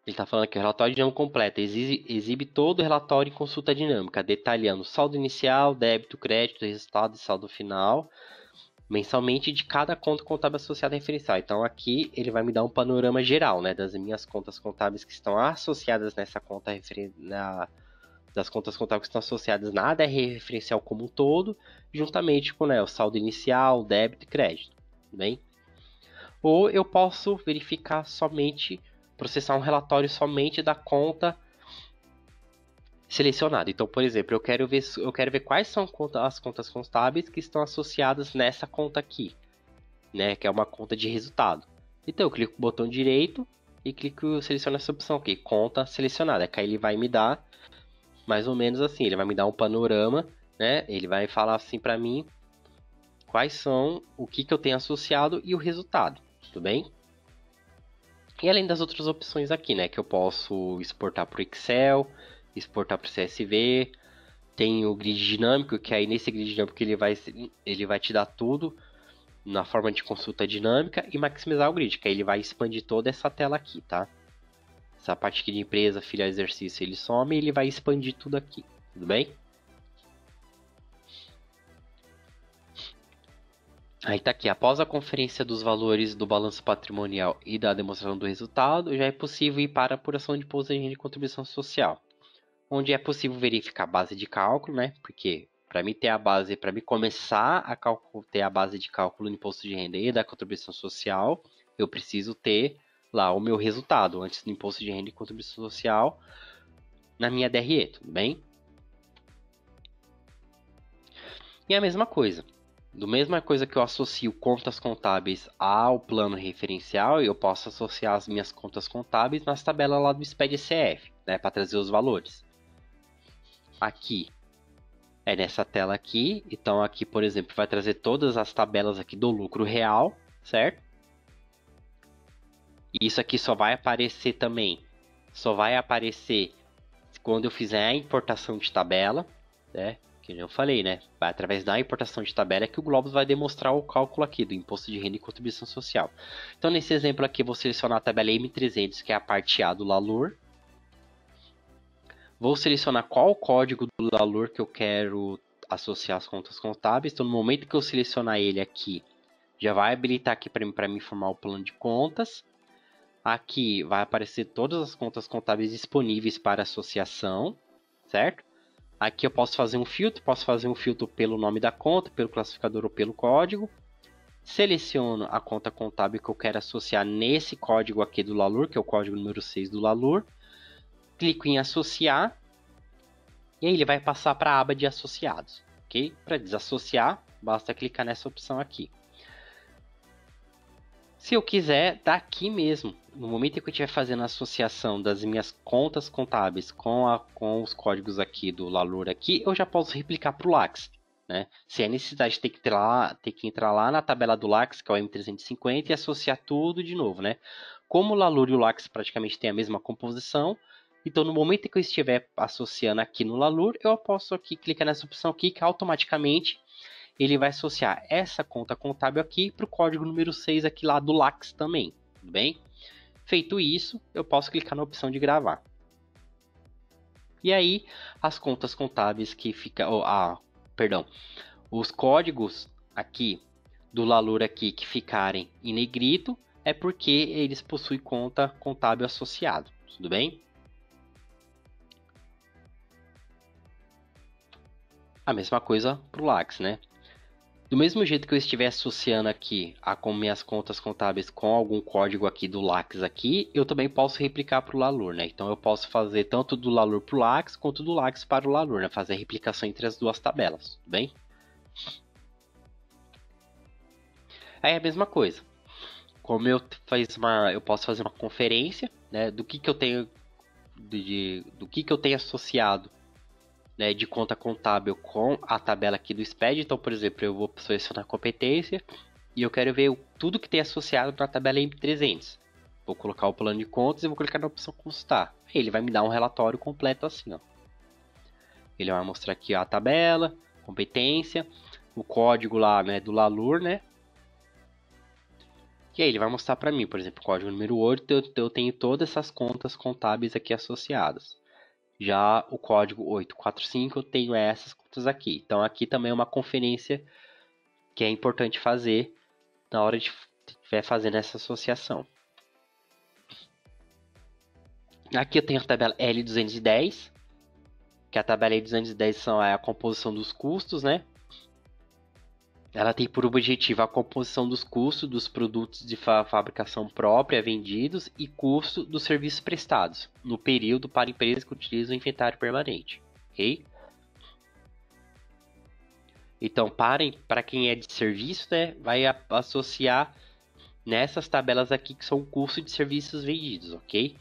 ele está falando aqui, o relatório dinâmico completo exibe todo o relatório em consulta dinâmica, detalhando saldo inicial, débito, crédito, resultado e saldo final, mensalmente de cada conta contábil associada referencial. Então aqui ele vai me dar um panorama geral, né, das minhas contas contábeis que estão associadas nessa conta das contas contábeis que estão associadas na ADR referencial como um todo, juntamente com, né, o saldo inicial, débito e crédito, tudo bem? Ou eu posso verificar somente, processar um relatório somente da conta selecionada. Então, por exemplo, eu quero ver quais são as contas contábeis que estão associadas nessa conta aqui, né, que é uma conta de resultado. Então, eu clico no botão direito e seleciono essa opção aqui, conta selecionada, que aí ele vai me dar mais ou menos assim, ele vai me dar um panorama, né? Ele vai falar assim para mim quais são, o que eu tenho associado e o resultado, tudo bem? E além das outras opções aqui, né, que eu posso exportar para o Excel, exportar para o CSV, tem o grid dinâmico, que aí nesse grid dinâmico ele vai te dar tudo na forma de consulta dinâmica e maximizar o grid, que aí ele vai expandir toda essa tela aqui, tá? Essa parte aqui de empresa, filial, exercício, ele some e ele vai expandir tudo aqui, tudo bem? Aí tá aqui, após a conferência dos valores do balanço patrimonial e da demonstração do resultado, já é possível ir para a apuração de imposto de renda e contribuição social, onde é possível verificar a base de cálculo, né? Porque para mim ter a base, para mim começar a ter a base de cálculo do imposto de renda e da contribuição social, eu preciso ter lá o meu resultado antes do imposto de renda e contribuição social na minha DRE, tudo bem? E a mesma coisa. Do mesma coisa que eu associo contas contábeis ao plano referencial, eu posso associar as minhas contas contábeis nas tabelas lá do SPED-CF, né, para trazer os valores. Aqui é nessa tela aqui, então aqui, por exemplo, vai trazer todas as tabelas aqui do lucro real, certo? E isso aqui só vai aparecer também, só vai aparecer quando eu fizer a importação de tabela, né? Que eu falei, né? Vai através da importação de tabela que o Globus vai demonstrar o cálculo aqui do imposto de renda e contribuição social. Então, nesse exemplo aqui, eu vou selecionar a tabela M300, que é a parte A do LALUR. Vou selecionar qual o código do LALUR que eu quero associar as contas contábeis. Então, no momento que eu selecionar ele aqui, já vai habilitar aqui para me informar o plano de contas. Aqui vai aparecer todas as contas contábeis disponíveis para associação, certo? Aqui eu posso fazer um filtro pelo nome da conta, pelo classificador ou pelo código. Seleciono a conta contábil que eu quero associar nesse código aqui do LALUR, que é o código número 6 do LALUR. Clico em associar. E aí ele vai passar para a aba de associados, ok? Para desassociar, basta clicar nessa opção aqui. Se eu quiser, daqui mesmo, no momento em que eu estiver fazendo a associação das minhas contas contábeis com os códigos aqui do LALUR aqui, eu já posso replicar para o LAX. Né? Se é necessidade de ter que entrar lá na tabela do LAX, que é o M350, e associar tudo de novo. Né? Como o LALUR e o LAX praticamente têm a mesma composição, então no momento em que eu estiver associando aqui no LALUR, eu posso aqui clicar nessa opção aqui, que automaticamente ele vai associar essa conta contábil aqui para o código número 6 aqui lá do LAX também, tudo bem? Feito isso, eu posso clicar na opção de gravar. E aí, as contas contábeis que ficam... os códigos aqui do LALUR aqui que ficarem em negrito é porque eles possuem conta contábil associado, tudo bem? A mesma coisa para o LAX, né? Do mesmo jeito que eu estiver associando aqui com minhas contas contábeis com algum código aqui do LAX aqui, eu também posso replicar para o LALUR, né? Então eu posso fazer tanto do LALUR para o LAX quanto do LAX para o LALUR, né? Fazer a replicação entre as duas tabelas, tudo bem? Aí é a mesma coisa. Como eu posso fazer uma conferência, né? Do que eu tenho do que eu tenho associado, né, de conta contábil com a tabela aqui do SPED. Então, por exemplo, eu vou selecionar competência e eu quero ver tudo que tem associado na tabela M300. Vou colocar o plano de contas e vou clicar na opção consultar. Aí ele vai me dar um relatório completo assim, ó. Ele vai mostrar aqui a tabela, competência, o código lá, né, do LALUR, né? E aí ele vai mostrar para mim, por exemplo, o código número 8, eu tenho todas essas contas contábeis aqui associadas. Já o código 845 eu tenho essas contas aqui. Então aqui também é uma conferência que é importante fazer na hora de estiver fazendo essa associação. Aqui eu tenho a tabela L210, que a tabela L210 é a composição dos custos, né? Ela tem por objetivo a composição dos custos dos produtos de fabricação própria vendidos e custo dos serviços prestados no período para empresas que utilizam o inventário permanente, ok? Então, para quem é de serviço, né, vai associar nessas tabelas aqui que são o custo de serviços vendidos, ok?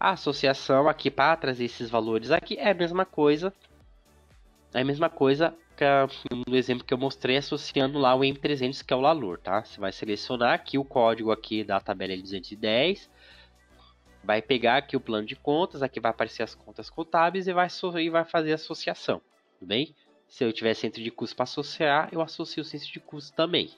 A associação aqui para trazer esses valores aqui é a mesma coisa. É a mesma coisa no exemplo que eu mostrei associando lá o M300, que é o LALUR, tá? Você vai selecionar aqui o código aqui da tabela L210, vai pegar aqui o plano de contas, aqui vai aparecer as contas contábeis e vai fazer a associação, tudo bem? Se eu tiver centro de custo para associar, eu associo o centro de custo também.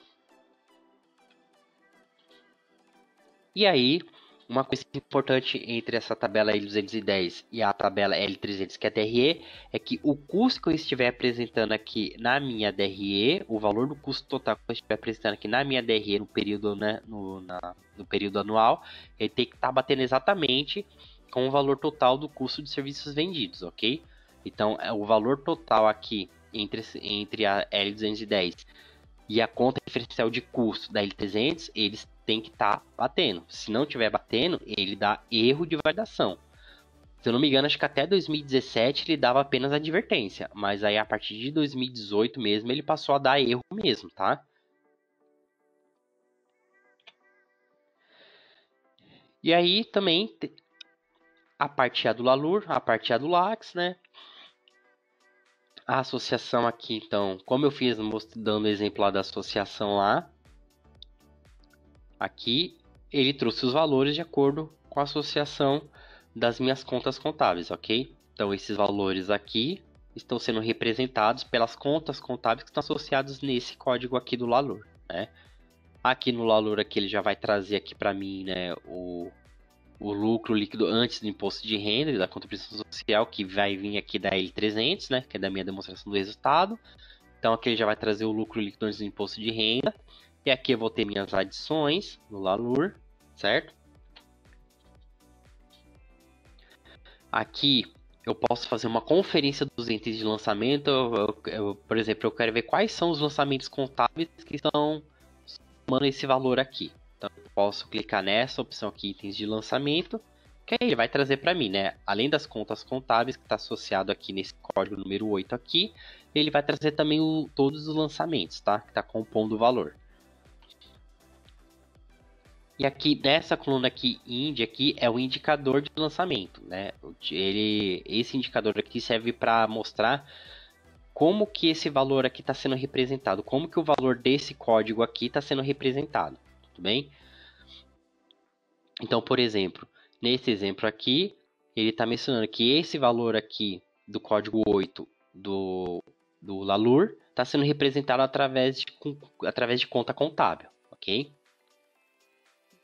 E aí, uma coisa importante entre essa tabela L210 e a tabela L300, que é a DRE, é que o custo que eu estiver apresentando aqui na minha DRE, o valor do custo total que eu estiver apresentando aqui na minha DRE no período, né, no período anual, ele tem que estar batendo exatamente com o valor total do custo de serviços vendidos, ok? Então, o valor total aqui entre a L210 e a conta referencial de custo da L300, eles têm que estar batendo. Se não estiver batendo, ele dá erro de validação. Se eu não me engano, acho que até 2017 ele dava apenas advertência, mas aí a partir de 2018 mesmo ele passou a dar erro mesmo, tá? E aí também a parte A do LALUR, a parte A do LAX, né? A associação aqui, então, como eu fiz dando o exemplo lá da associação lá, aqui ele trouxe os valores de acordo com a associação das minhas contas contábeis, ok? Então esses valores aqui estão sendo representados pelas contas contábeis que estão associadas nesse código aqui do LALUR, né? Aqui no LALUR aqui ele já vai trazer aqui para mim, né, o lucro líquido antes do imposto de renda e da contribuição social, que vai vir aqui da L300, né, que é da minha demonstração do resultado. Então aqui ele já vai trazer o lucro líquido antes do imposto de renda. E aqui eu vou ter minhas adições no LALUR, certo? Aqui eu posso fazer uma conferência dos itens de lançamento. Por exemplo, eu quero ver quais são os lançamentos contábeis que estão somando esse valor aqui. Então eu posso clicar nessa opção aqui, itens de lançamento, que aí ele vai trazer para mim, né? Além das contas contábeis que está associado aqui nesse código número 8 aqui, ele vai trazer também todos os lançamentos, tá? Que está compondo o valor. E aqui nessa coluna aqui, IND, aqui é o indicador de lançamento, né? Esse indicador aqui serve para mostrar como que esse valor aqui está sendo representado, como que o valor desse código aqui está sendo representado, tudo bem? Então, por exemplo, nesse exemplo aqui, ele está mencionando que esse valor aqui do código 8 do LALUR está sendo representado através de conta contábil, ok?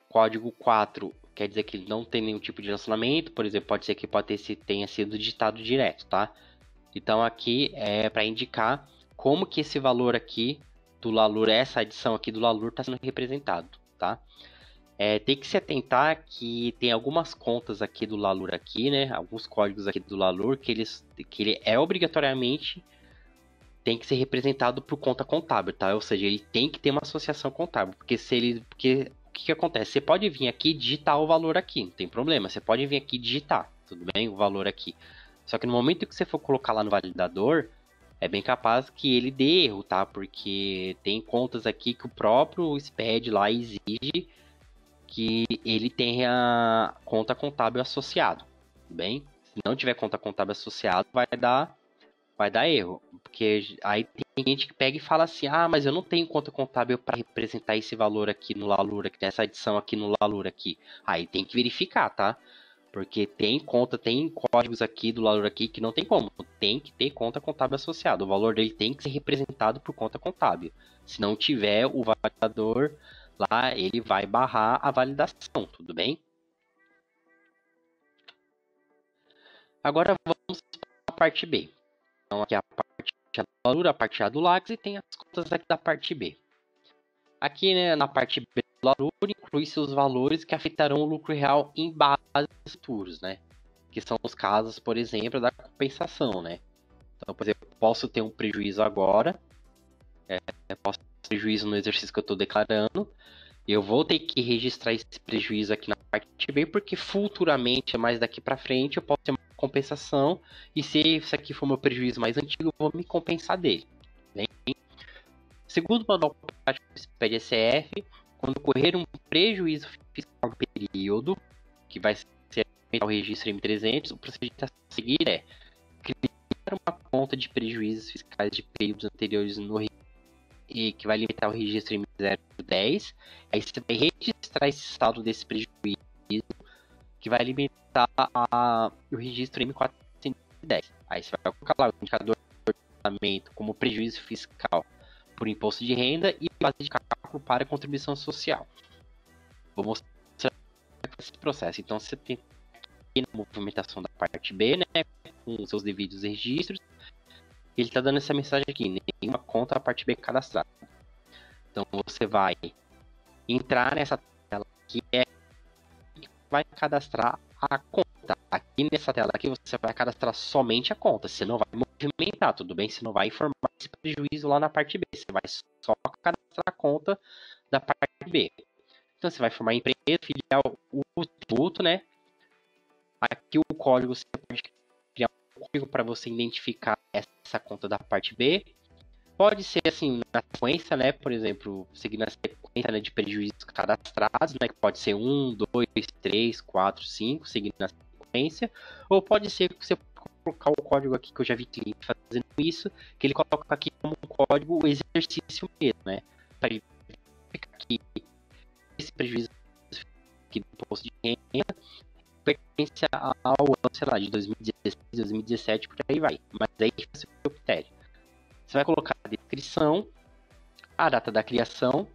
Código 4 quer dizer que ele não tem nenhum tipo de lançamento, por exemplo, pode ser que tenha sido digitado direto, tá? Então aqui é para indicar como que esse valor aqui do LALUR, essa adição aqui do LALUR está sendo representado, tá? Tem que se atentar que tem algumas contas aqui do LALUR aqui, né? Alguns códigos aqui do LALUR que ele é obrigatoriamente tem que ser representado por conta contábil, tá? Ou seja, ele tem que ter uma associação contábil, porque o que acontece? Você pode vir aqui e digitar o valor aqui, não tem problema. Você pode vir aqui e digitar, tudo bem? O valor aqui. Só que no momento que você for colocar lá no validador, é bem capaz que ele dê erro, tá? Porque tem contas aqui que o próprio SPED lá exige que ele tenha conta contábil associado, tudo bem? Se não tiver conta contábil associado, vai dar erro, porque aí tem gente que pega e fala assim, ah, mas eu não tenho conta contábil para representar esse valor aqui no LALUR, aqui, essa adição aqui no LALUR aqui. Aí tem que verificar, tá? Porque tem códigos aqui do LALUR aqui que não tem como. Tem que ter conta contábil associada. O valor dele tem que ser representado por conta contábil. Se não tiver, o validador lá, ele vai barrar a validação, tudo bem? Agora vamos para a parte B. Então aqui é a parte A do LALUR, a parte A do LAX e tem as contas aqui da parte B. Aqui, né, na parte B do LALUR, inclui-se os valores que afetarão o lucro real em bases futuros, né? Que são os casos, por exemplo, da compensação, né? Então, por exemplo, posso ter um prejuízo agora, posso ter prejuízo no exercício que eu estou declarando, eu vou ter que registrar esse prejuízo aqui na parte B, porque futuramente, mais daqui para frente, eu posso ter uma compensação, e se isso aqui for meu prejuízo mais antigo, eu vou me compensar dele. Bem? Segundo o manual prático do SPED SF, quando ocorrer um prejuízo fiscal no período, que vai ser o registro M300, o procedimento a seguir é criar uma conta de prejuízos fiscais de períodos anteriores e que vai limitar o registro M010. Aí você vai registrar esse saldo desse prejuízo, que vai alimentar o registro M410. Aí você vai colocar lá o indicador de orçamento como prejuízo fiscal por imposto de renda e base de cálculo para contribuição social. Vou mostrar esse processo. Então você tem aqui na movimentação da parte B, né, com os seus devidos registros. Ele está dando essa mensagem aqui: nenhuma conta a parte B cadastrada. Então você vai entrar nessa tela aqui, vai cadastrar a conta. Aqui nessa tela aqui você vai cadastrar somente a conta. Você não vai movimentar, tudo bem? Você não vai informar esse prejuízo lá na parte B. Você vai só cadastrar a conta da parte B. Então você vai formar a empresa, filial, o tributo, né? Aqui o código, você pode criar um código para você identificar essa conta da parte B. Pode ser assim, na sequência, né? Por exemplo, seguindo a sequência, né, de prejuízos cadastrados, né? Que pode ser 1, 2, 3, 4, 5, seguindo a sequência. Ou pode ser que você colocar o código aqui, que eu já vi cliente fazendo isso, que ele coloca aqui como um código exercício mesmo, né? Para ele ficar aqui esse prejuízo aqui do imposto de renda pertence ao ano, sei lá, de 2016, 2017, por aí vai. Mas aí fica o seu critério. Você vai colocar a descrição, a data da criação,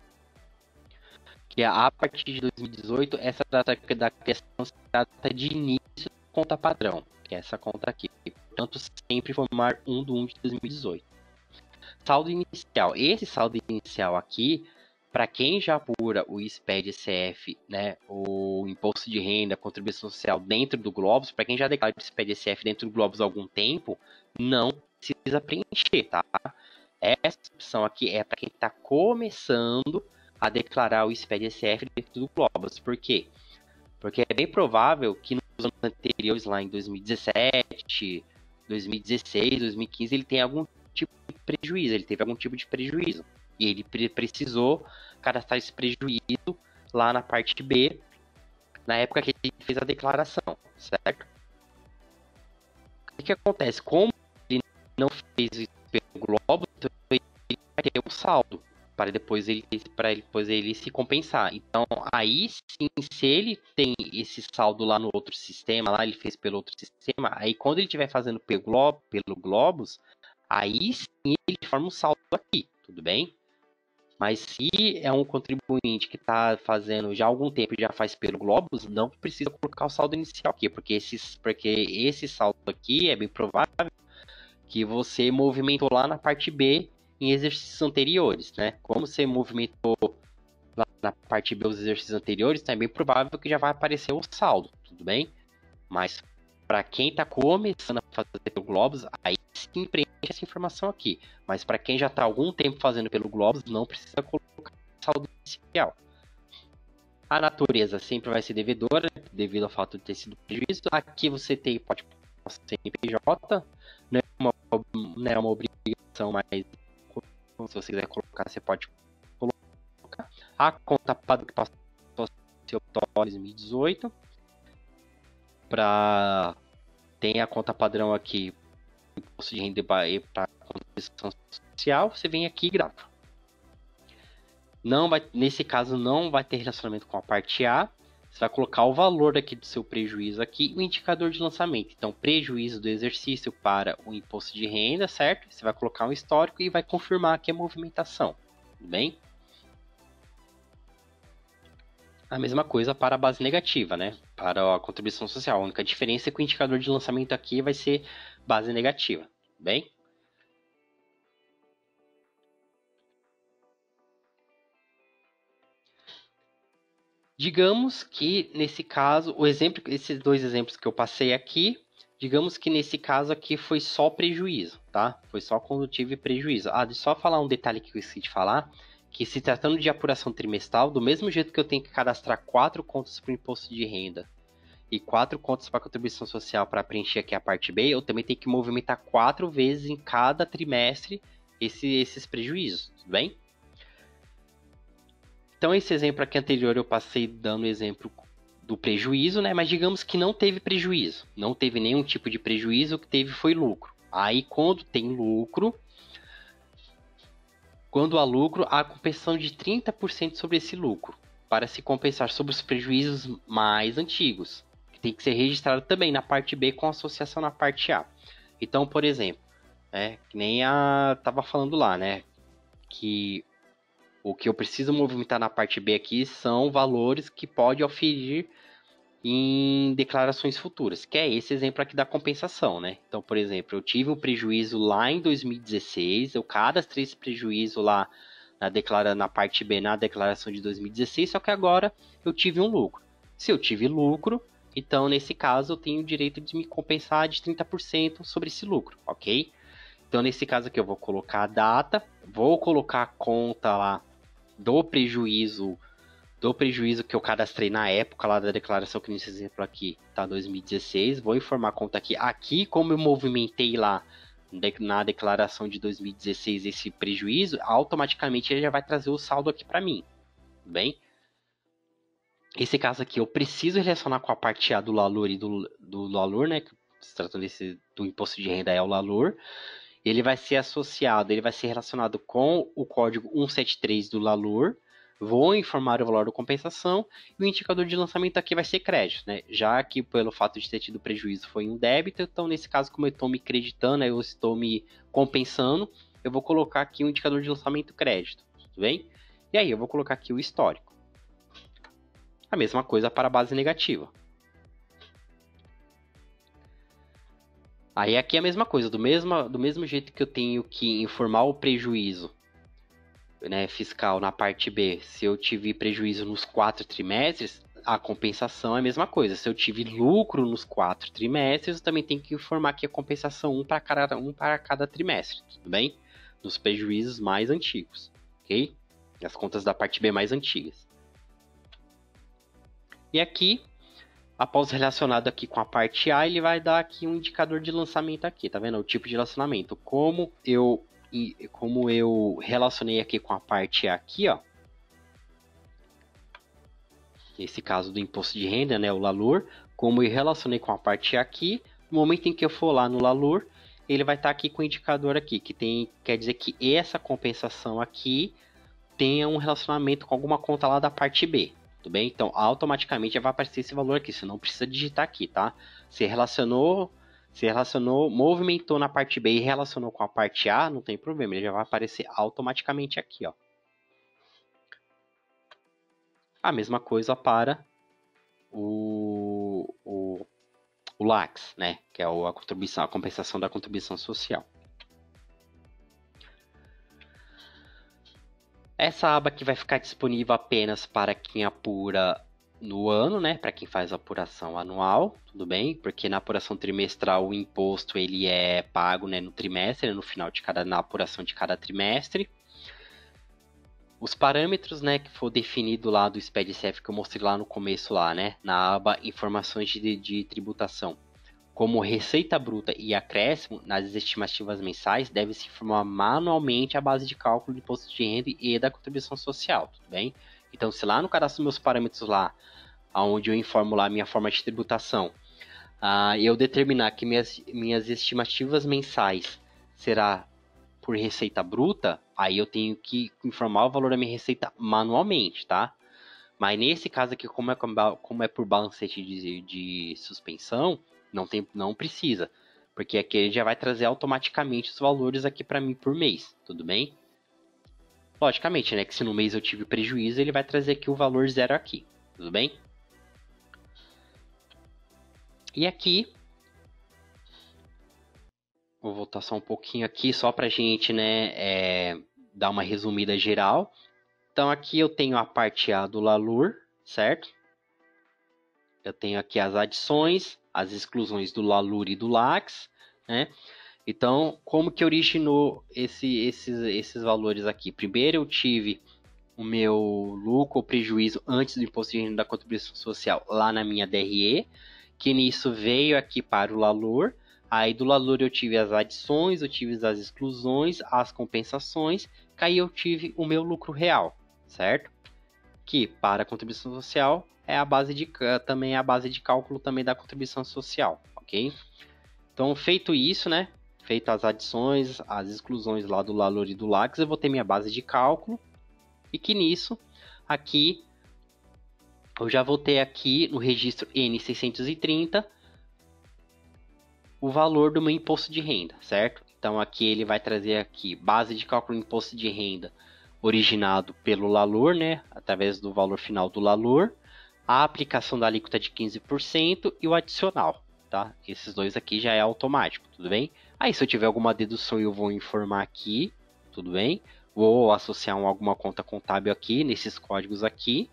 que é a partir de 2018, essa data da criação se trata de início da conta padrão, que é essa conta aqui. Portanto, sempre formar 1 de 1 de 2018. Saldo inicial. Esse saldo inicial aqui, para quem já apura o SPED-SF, né, o imposto de renda, a contribuição social dentro do Globos, para quem já declara o SPED-SF dentro do Globos há algum tempo, não precisa preencher, tá? Essa opção aqui é para quem está começando a declarar o SPED-SF dentro do Globos. Por quê? Porque é bem provável que nos anos anteriores, lá em 2017, 2016, 2015, ele tenha algum tipo de prejuízo, ele teve algum tipo de prejuízo. E ele precisou cadastrar esse prejuízo lá na parte B, na época que ele fez a declaração, certo? O que acontece? Como ele não fez isso pelo Globo, então ele vai ter um saldo para depois ele se compensar. Então, aí sim, se ele tem esse saldo lá no outro sistema, lá ele fez pelo outro sistema, aí quando ele estiver fazendo pelo Globos, aí sim ele forma um saldo aqui, tudo bem? Mas se é um contribuinte que está fazendo já há algum tempo e já faz pelo Globos, não precisa colocar o saldo inicial aqui, porque esse saldo aqui é bem provável que você movimentou lá na parte B em exercícios anteriores, né? Como você movimentou lá na parte B os exercícios anteriores, tá, é bem provável que já vai aparecer o saldo, tudo bem? Mas para quem está começando a fazer pelo Globos, aí sim preenche essa informação aqui. Mas para quem já está há algum tempo fazendo pelo Globos, não precisa colocar saldo inicial. A natureza sempre vai ser devedora, devido ao fato de ter sido prejuízo. Aqui você pode passar CNPJ, não é uma obrigação, mas se você quiser colocar, você pode colocar. A conta padrão que passou seu 2018. Tem a conta padrão aqui, imposto de renda para contribuição social, você vem aqui e grava. Nesse caso não vai ter relacionamento com a parte A, você vai colocar o valor aqui do seu prejuízo aqui e o indicador de lançamento. Então, prejuízo do exercício para o imposto de renda, certo? Você vai colocar um histórico e vai confirmar aqui a movimentação, tudo bem? A mesma coisa para a base negativa, né? Para a contribuição social. A única diferença é que o indicador de lançamento aqui vai ser base negativa, bem? Digamos que nesse caso, esses dois exemplos que eu passei aqui, digamos que nesse caso aqui foi só prejuízo, tá? Foi só quando eu tive prejuízo. Deixa eu só falar um detalhe que eu esqueci de falar, que se tratando de apuração trimestral, do mesmo jeito que eu tenho que cadastrar 4 contas para o imposto de renda e 4 contas para contribuição social para preencher aqui a parte B, eu também tenho que movimentar 4 vezes em cada trimestre esses prejuízos, tudo bem? Então, esse exemplo aqui anterior eu passei dando exemplo do prejuízo, né? Mas digamos que não teve prejuízo, não teve nenhum tipo de prejuízo, o que teve foi lucro. Aí, quando tem lucro, quando há lucro, há compensação de 30% sobre esse lucro, para se compensar sobre os prejuízos mais antigos. tem que ser registrado também na parte B com associação na parte A. Então, por exemplo, que nem tava falando lá, né? Que o que eu preciso movimentar na parte B aqui são valores que pode oferir em declarações futuras, que é esse exemplo aqui da compensação, né? Então, por exemplo, eu tive um prejuízo lá em 2016, eu cadastrei esse prejuízo lá na parte B, na declaração de 2016, só que agora eu tive um lucro. Se eu tive lucro, então nesse caso eu tenho o direito de me compensar de 30% sobre esse lucro, ok? Então nesse caso aqui eu vou colocar a data, vou colocar a conta lá do prejuízo que eu cadastrei na época lá da declaração, que nesse exemplo aqui tá 2016, vou informar a conta aqui. Aqui, como eu movimentei lá na declaração de 2016 esse prejuízo, automaticamente ele já vai trazer o saldo aqui para mim, tudo bem? Esse caso aqui eu preciso relacionar com a parte A do LALUR e do LALUR, né, que se tratando do imposto de renda é o LALUR. Ele vai ser relacionado com o código 173 do LALUR. Vou informar o valor da compensação e o indicador de lançamento aqui vai ser crédito, né? Já que pelo fato de ter tido prejuízo foi um débito, então nesse caso, como eu estou me creditando, eu estou me compensando, eu vou colocar aqui o indicador de lançamento crédito, tudo bem? E aí eu vou colocar aqui o histórico. A mesma coisa para a base negativa. Aí aqui é a mesma coisa, do mesmo jeito que eu tenho que informar o prejuízo, né, fiscal na parte B, se eu tive prejuízo nos 4 trimestres, a compensação é a mesma coisa. Se eu tive lucro nos 4 trimestres, eu também tenho que informar aqui a compensação um para cada trimestre, tudo bem? Nos prejuízos mais antigos, ok? As contas da parte B mais antigas. E aqui, após relacionado aqui com a parte A, ele vai dar aqui um indicador de lançamento aqui, tá vendo? O tipo de relacionamento. Como eu relacionei aqui com a parte A aqui, ó. Nesse caso do imposto de renda, né, o LALUR. Como eu relacionei com a parte A aqui, no momento em que eu for lá no LALUR, ele vai estar aqui com o indicador aqui, quer dizer que essa compensação aqui tenha um relacionamento com alguma conta lá da parte B. Tudo bem? Então, automaticamente vai aparecer esse valor aqui. Você não precisa digitar aqui, tá? Se relacionou, movimentou na parte B e relacionou com a parte A, não tem problema. Ele já vai aparecer automaticamente aqui, ó. A mesma coisa para o LACS, né? Que é a compensação da contribuição social. Essa aba aqui vai ficar disponível apenas para quem apura no ano, né? Para quem faz a apuração anual, tudo bem? Porque na apuração trimestral o imposto ele é pago, né, no trimestre, no final na apuração de cada trimestre. Os parâmetros, né, que for definido lá do SPED-CF que eu mostrei lá no começo lá, né? Na aba informações de tributação. Como receita bruta e acréscimo nas estimativas mensais, deve-se informar manualmente a base de cálculo do imposto de renda e da contribuição social, tudo bem? Então, se lá no cadastro dos meus parâmetros lá, onde eu informo lá a minha forma de tributação, eu determinar que minhas estimativas mensais será por receita bruta, aí eu tenho que informar o valor da minha receita manualmente, tá? Mas nesse caso aqui, como é por balancete de suspensão, não precisa, porque aqui ele já vai trazer automaticamente os valores aqui para mim por mês, tudo bem? Logicamente, né, que se no mês eu tive prejuízo, ele vai trazer aqui o valor zero aqui, tudo bem? E aqui, vou voltar só um pouquinho aqui, só para a gente, né, dar uma resumida geral. Então aqui eu tenho a parte A do LALUR, certo? Eu tenho aqui as adições, as exclusões do LALUR e do LACS, né? Então, como que originou esses valores aqui? Primeiro eu tive o meu lucro ou prejuízo antes do imposto de renda da contribuição social lá na minha DRE, que nisso veio aqui para o LALUR. Aí do LALUR eu tive as adições, eu tive as exclusões, as compensações, que aí eu tive o meu lucro real, certo? Que para a contribuição social também é a base de cálculo também da contribuição social, ok? Então, feito isso, né? Feito as adições, as exclusões lá do LALUR e do LACS, eu vou ter minha base de cálculo e que nisso, aqui, Eu já vou ter aqui no registro N630 o valor do meu imposto de renda, certo? Então aqui ele vai trazer aqui base de cálculo do imposto de renda originado pelo LALUR, né? Através do valor final do LALUR, a aplicação da alíquota de 15% e o adicional, tá? Esses dois aqui já é automático, tudo bem? Aí se eu tiver alguma dedução eu vou informar aqui, tudo bem? Vou associar alguma conta contábil aqui, nesses códigos aqui,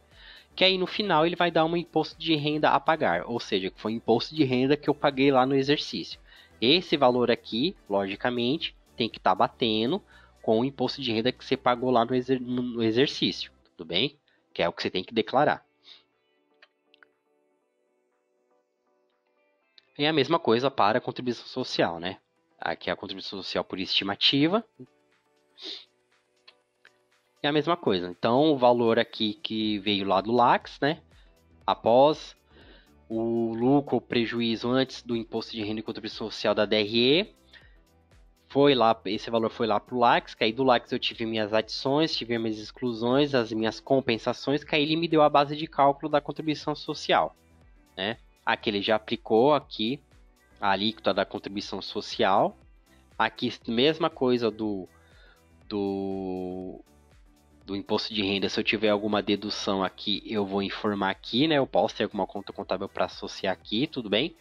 que aí no final ele vai dar um imposto de renda a pagar, ou seja, que foi o imposto de renda que eu paguei lá no exercício. Esse valor aqui, logicamente, tem que estar batendo com o imposto de renda que você pagou lá no exercício, tudo bem? Que é o que você tem que declarar. E a mesma coisa para a contribuição social, né? Aqui é a contribuição social por estimativa. É a mesma coisa. Então, o valor aqui que veio lá do LACS, né? Após o lucro ou prejuízo antes do imposto de renda e contribuição social da DRE, esse valor foi lá para o LACS, que aí do LACS eu tive minhas adições, tive minhas exclusões, as minhas compensações, que aí ele me deu a base de cálculo da contribuição social, né? Aqui ele já aplicou aqui a alíquota da contribuição social. Aqui, mesma coisa do imposto de renda, se eu tiver alguma dedução aqui, eu vou informar aqui, né? Eu posso ter alguma conta contábil para associar aqui, tudo bem?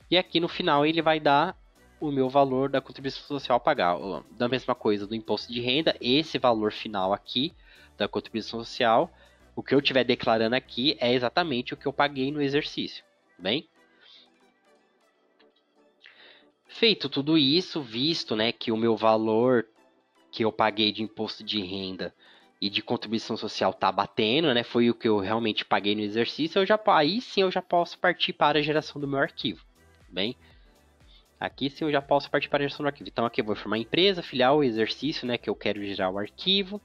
E aqui no final ele vai dar o meu valor da contribuição social a pagar. Da mesma coisa do imposto de renda, esse valor final aqui da contribuição social, o que eu estiver declarando aqui é exatamente o que eu paguei no exercício, tudo bem? Feito tudo isso, visto, né, que o meu valor que eu paguei de imposto de renda e de contribuição social tá batendo, né? Foi o que eu realmente paguei no exercício, aí sim eu já posso partir para a geração do meu arquivo, bem? Aqui sim eu já posso partir para a geração do arquivo. Então aqui eu vou formar empresa, filial, exercício, né? Que eu quero gerar o arquivo.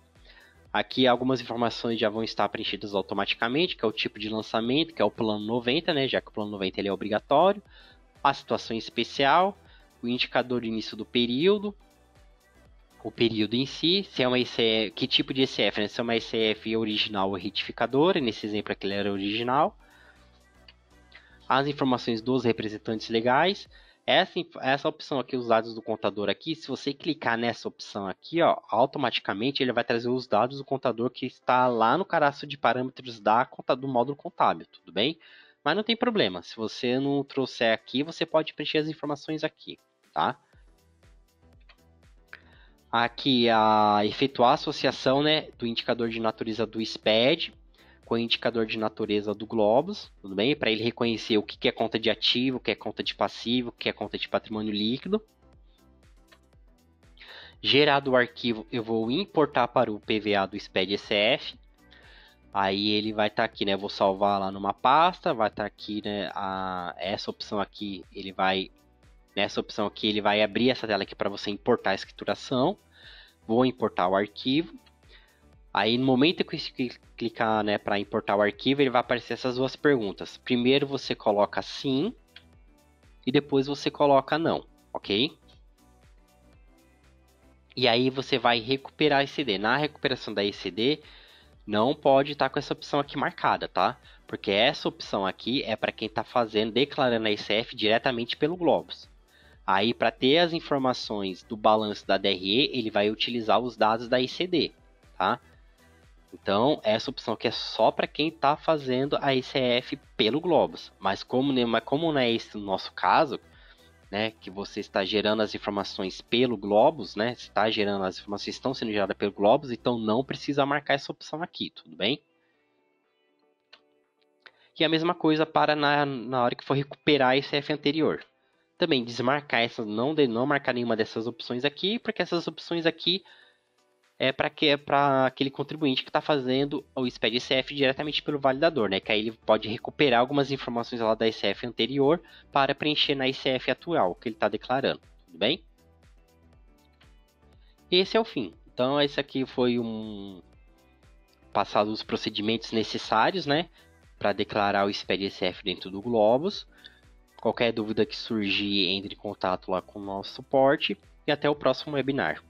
Aqui algumas informações já vão estar preenchidas automaticamente, que é o tipo de lançamento, que é o plano 90, né? Já que o plano 90 ele é obrigatório. A situação especial, o indicador de início do período, o período em si, se é uma ECF, que tipo de ECF, né? Se é uma ECF original ou retificadora, nesse exemplo aqui ele era original. As informações dos representantes legais. Essa opção aqui, os dados do contador aqui, se você clicar nessa opção aqui, ó, automaticamente ele vai trazer os dados do contador que está lá no cadastro de parâmetros do módulo contábil, tudo bem? Mas não tem problema, se você não trouxer aqui, você pode preencher as informações aqui, tá? Aqui a efetuar a associação, né, do indicador de natureza do SPED com o indicador de natureza do Globus, tudo bem? Para ele reconhecer o que é conta de ativo, o que é conta de passivo, o que é conta de patrimônio líquido. Gerado o arquivo, eu vou importar para o PVA do SPED ECF. Aí ele vai estar aqui, né? Vou salvar lá numa pasta, vai estar aqui, né? Essa opção aqui, nessa opção aqui, ele vai abrir essa tela aqui para você importar a escrituração. Vou importar o arquivo. Aí no momento que eu clicar, né, para importar o arquivo, ele vai aparecer essas duas perguntas. Primeiro você coloca sim e depois você coloca não, ok? E aí você vai recuperar a ECD. Na recuperação da ECD, não pode estar com essa opção aqui marcada, tá? Porque essa opção aqui é para quem está declarando a ECF diretamente pelo Globus. Aí, para ter as informações do balanço da DRE, ele vai utilizar os dados da ECD, tá? Então, essa opção aqui é só para quem está fazendo a ECF pelo Globus. Mas como não é esse o nosso caso, né, que você está gerando as informações pelo Globus, né, está gerando as informações estão sendo geradas pelo Globus, então não precisa marcar essa opção aqui, tudo bem? E a mesma coisa para na hora que for recuperar a ECF anterior. Também desmarcar essas, não marcar nenhuma dessas opções aqui, porque essas opções aqui é para aquele contribuinte que está fazendo o SPED ECF diretamente pelo validador, né? Que aí ele pode recuperar algumas informações lá da ECF anterior para preencher na ECF atual que ele está declarando, tudo bem? Esse é o fim. Então esse aqui foi passado os procedimentos necessários, né? Para declarar o SPED ECF dentro do Globus. Qualquer dúvida que surgir, entre em contato lá com o nosso suporte e até o próximo webinar.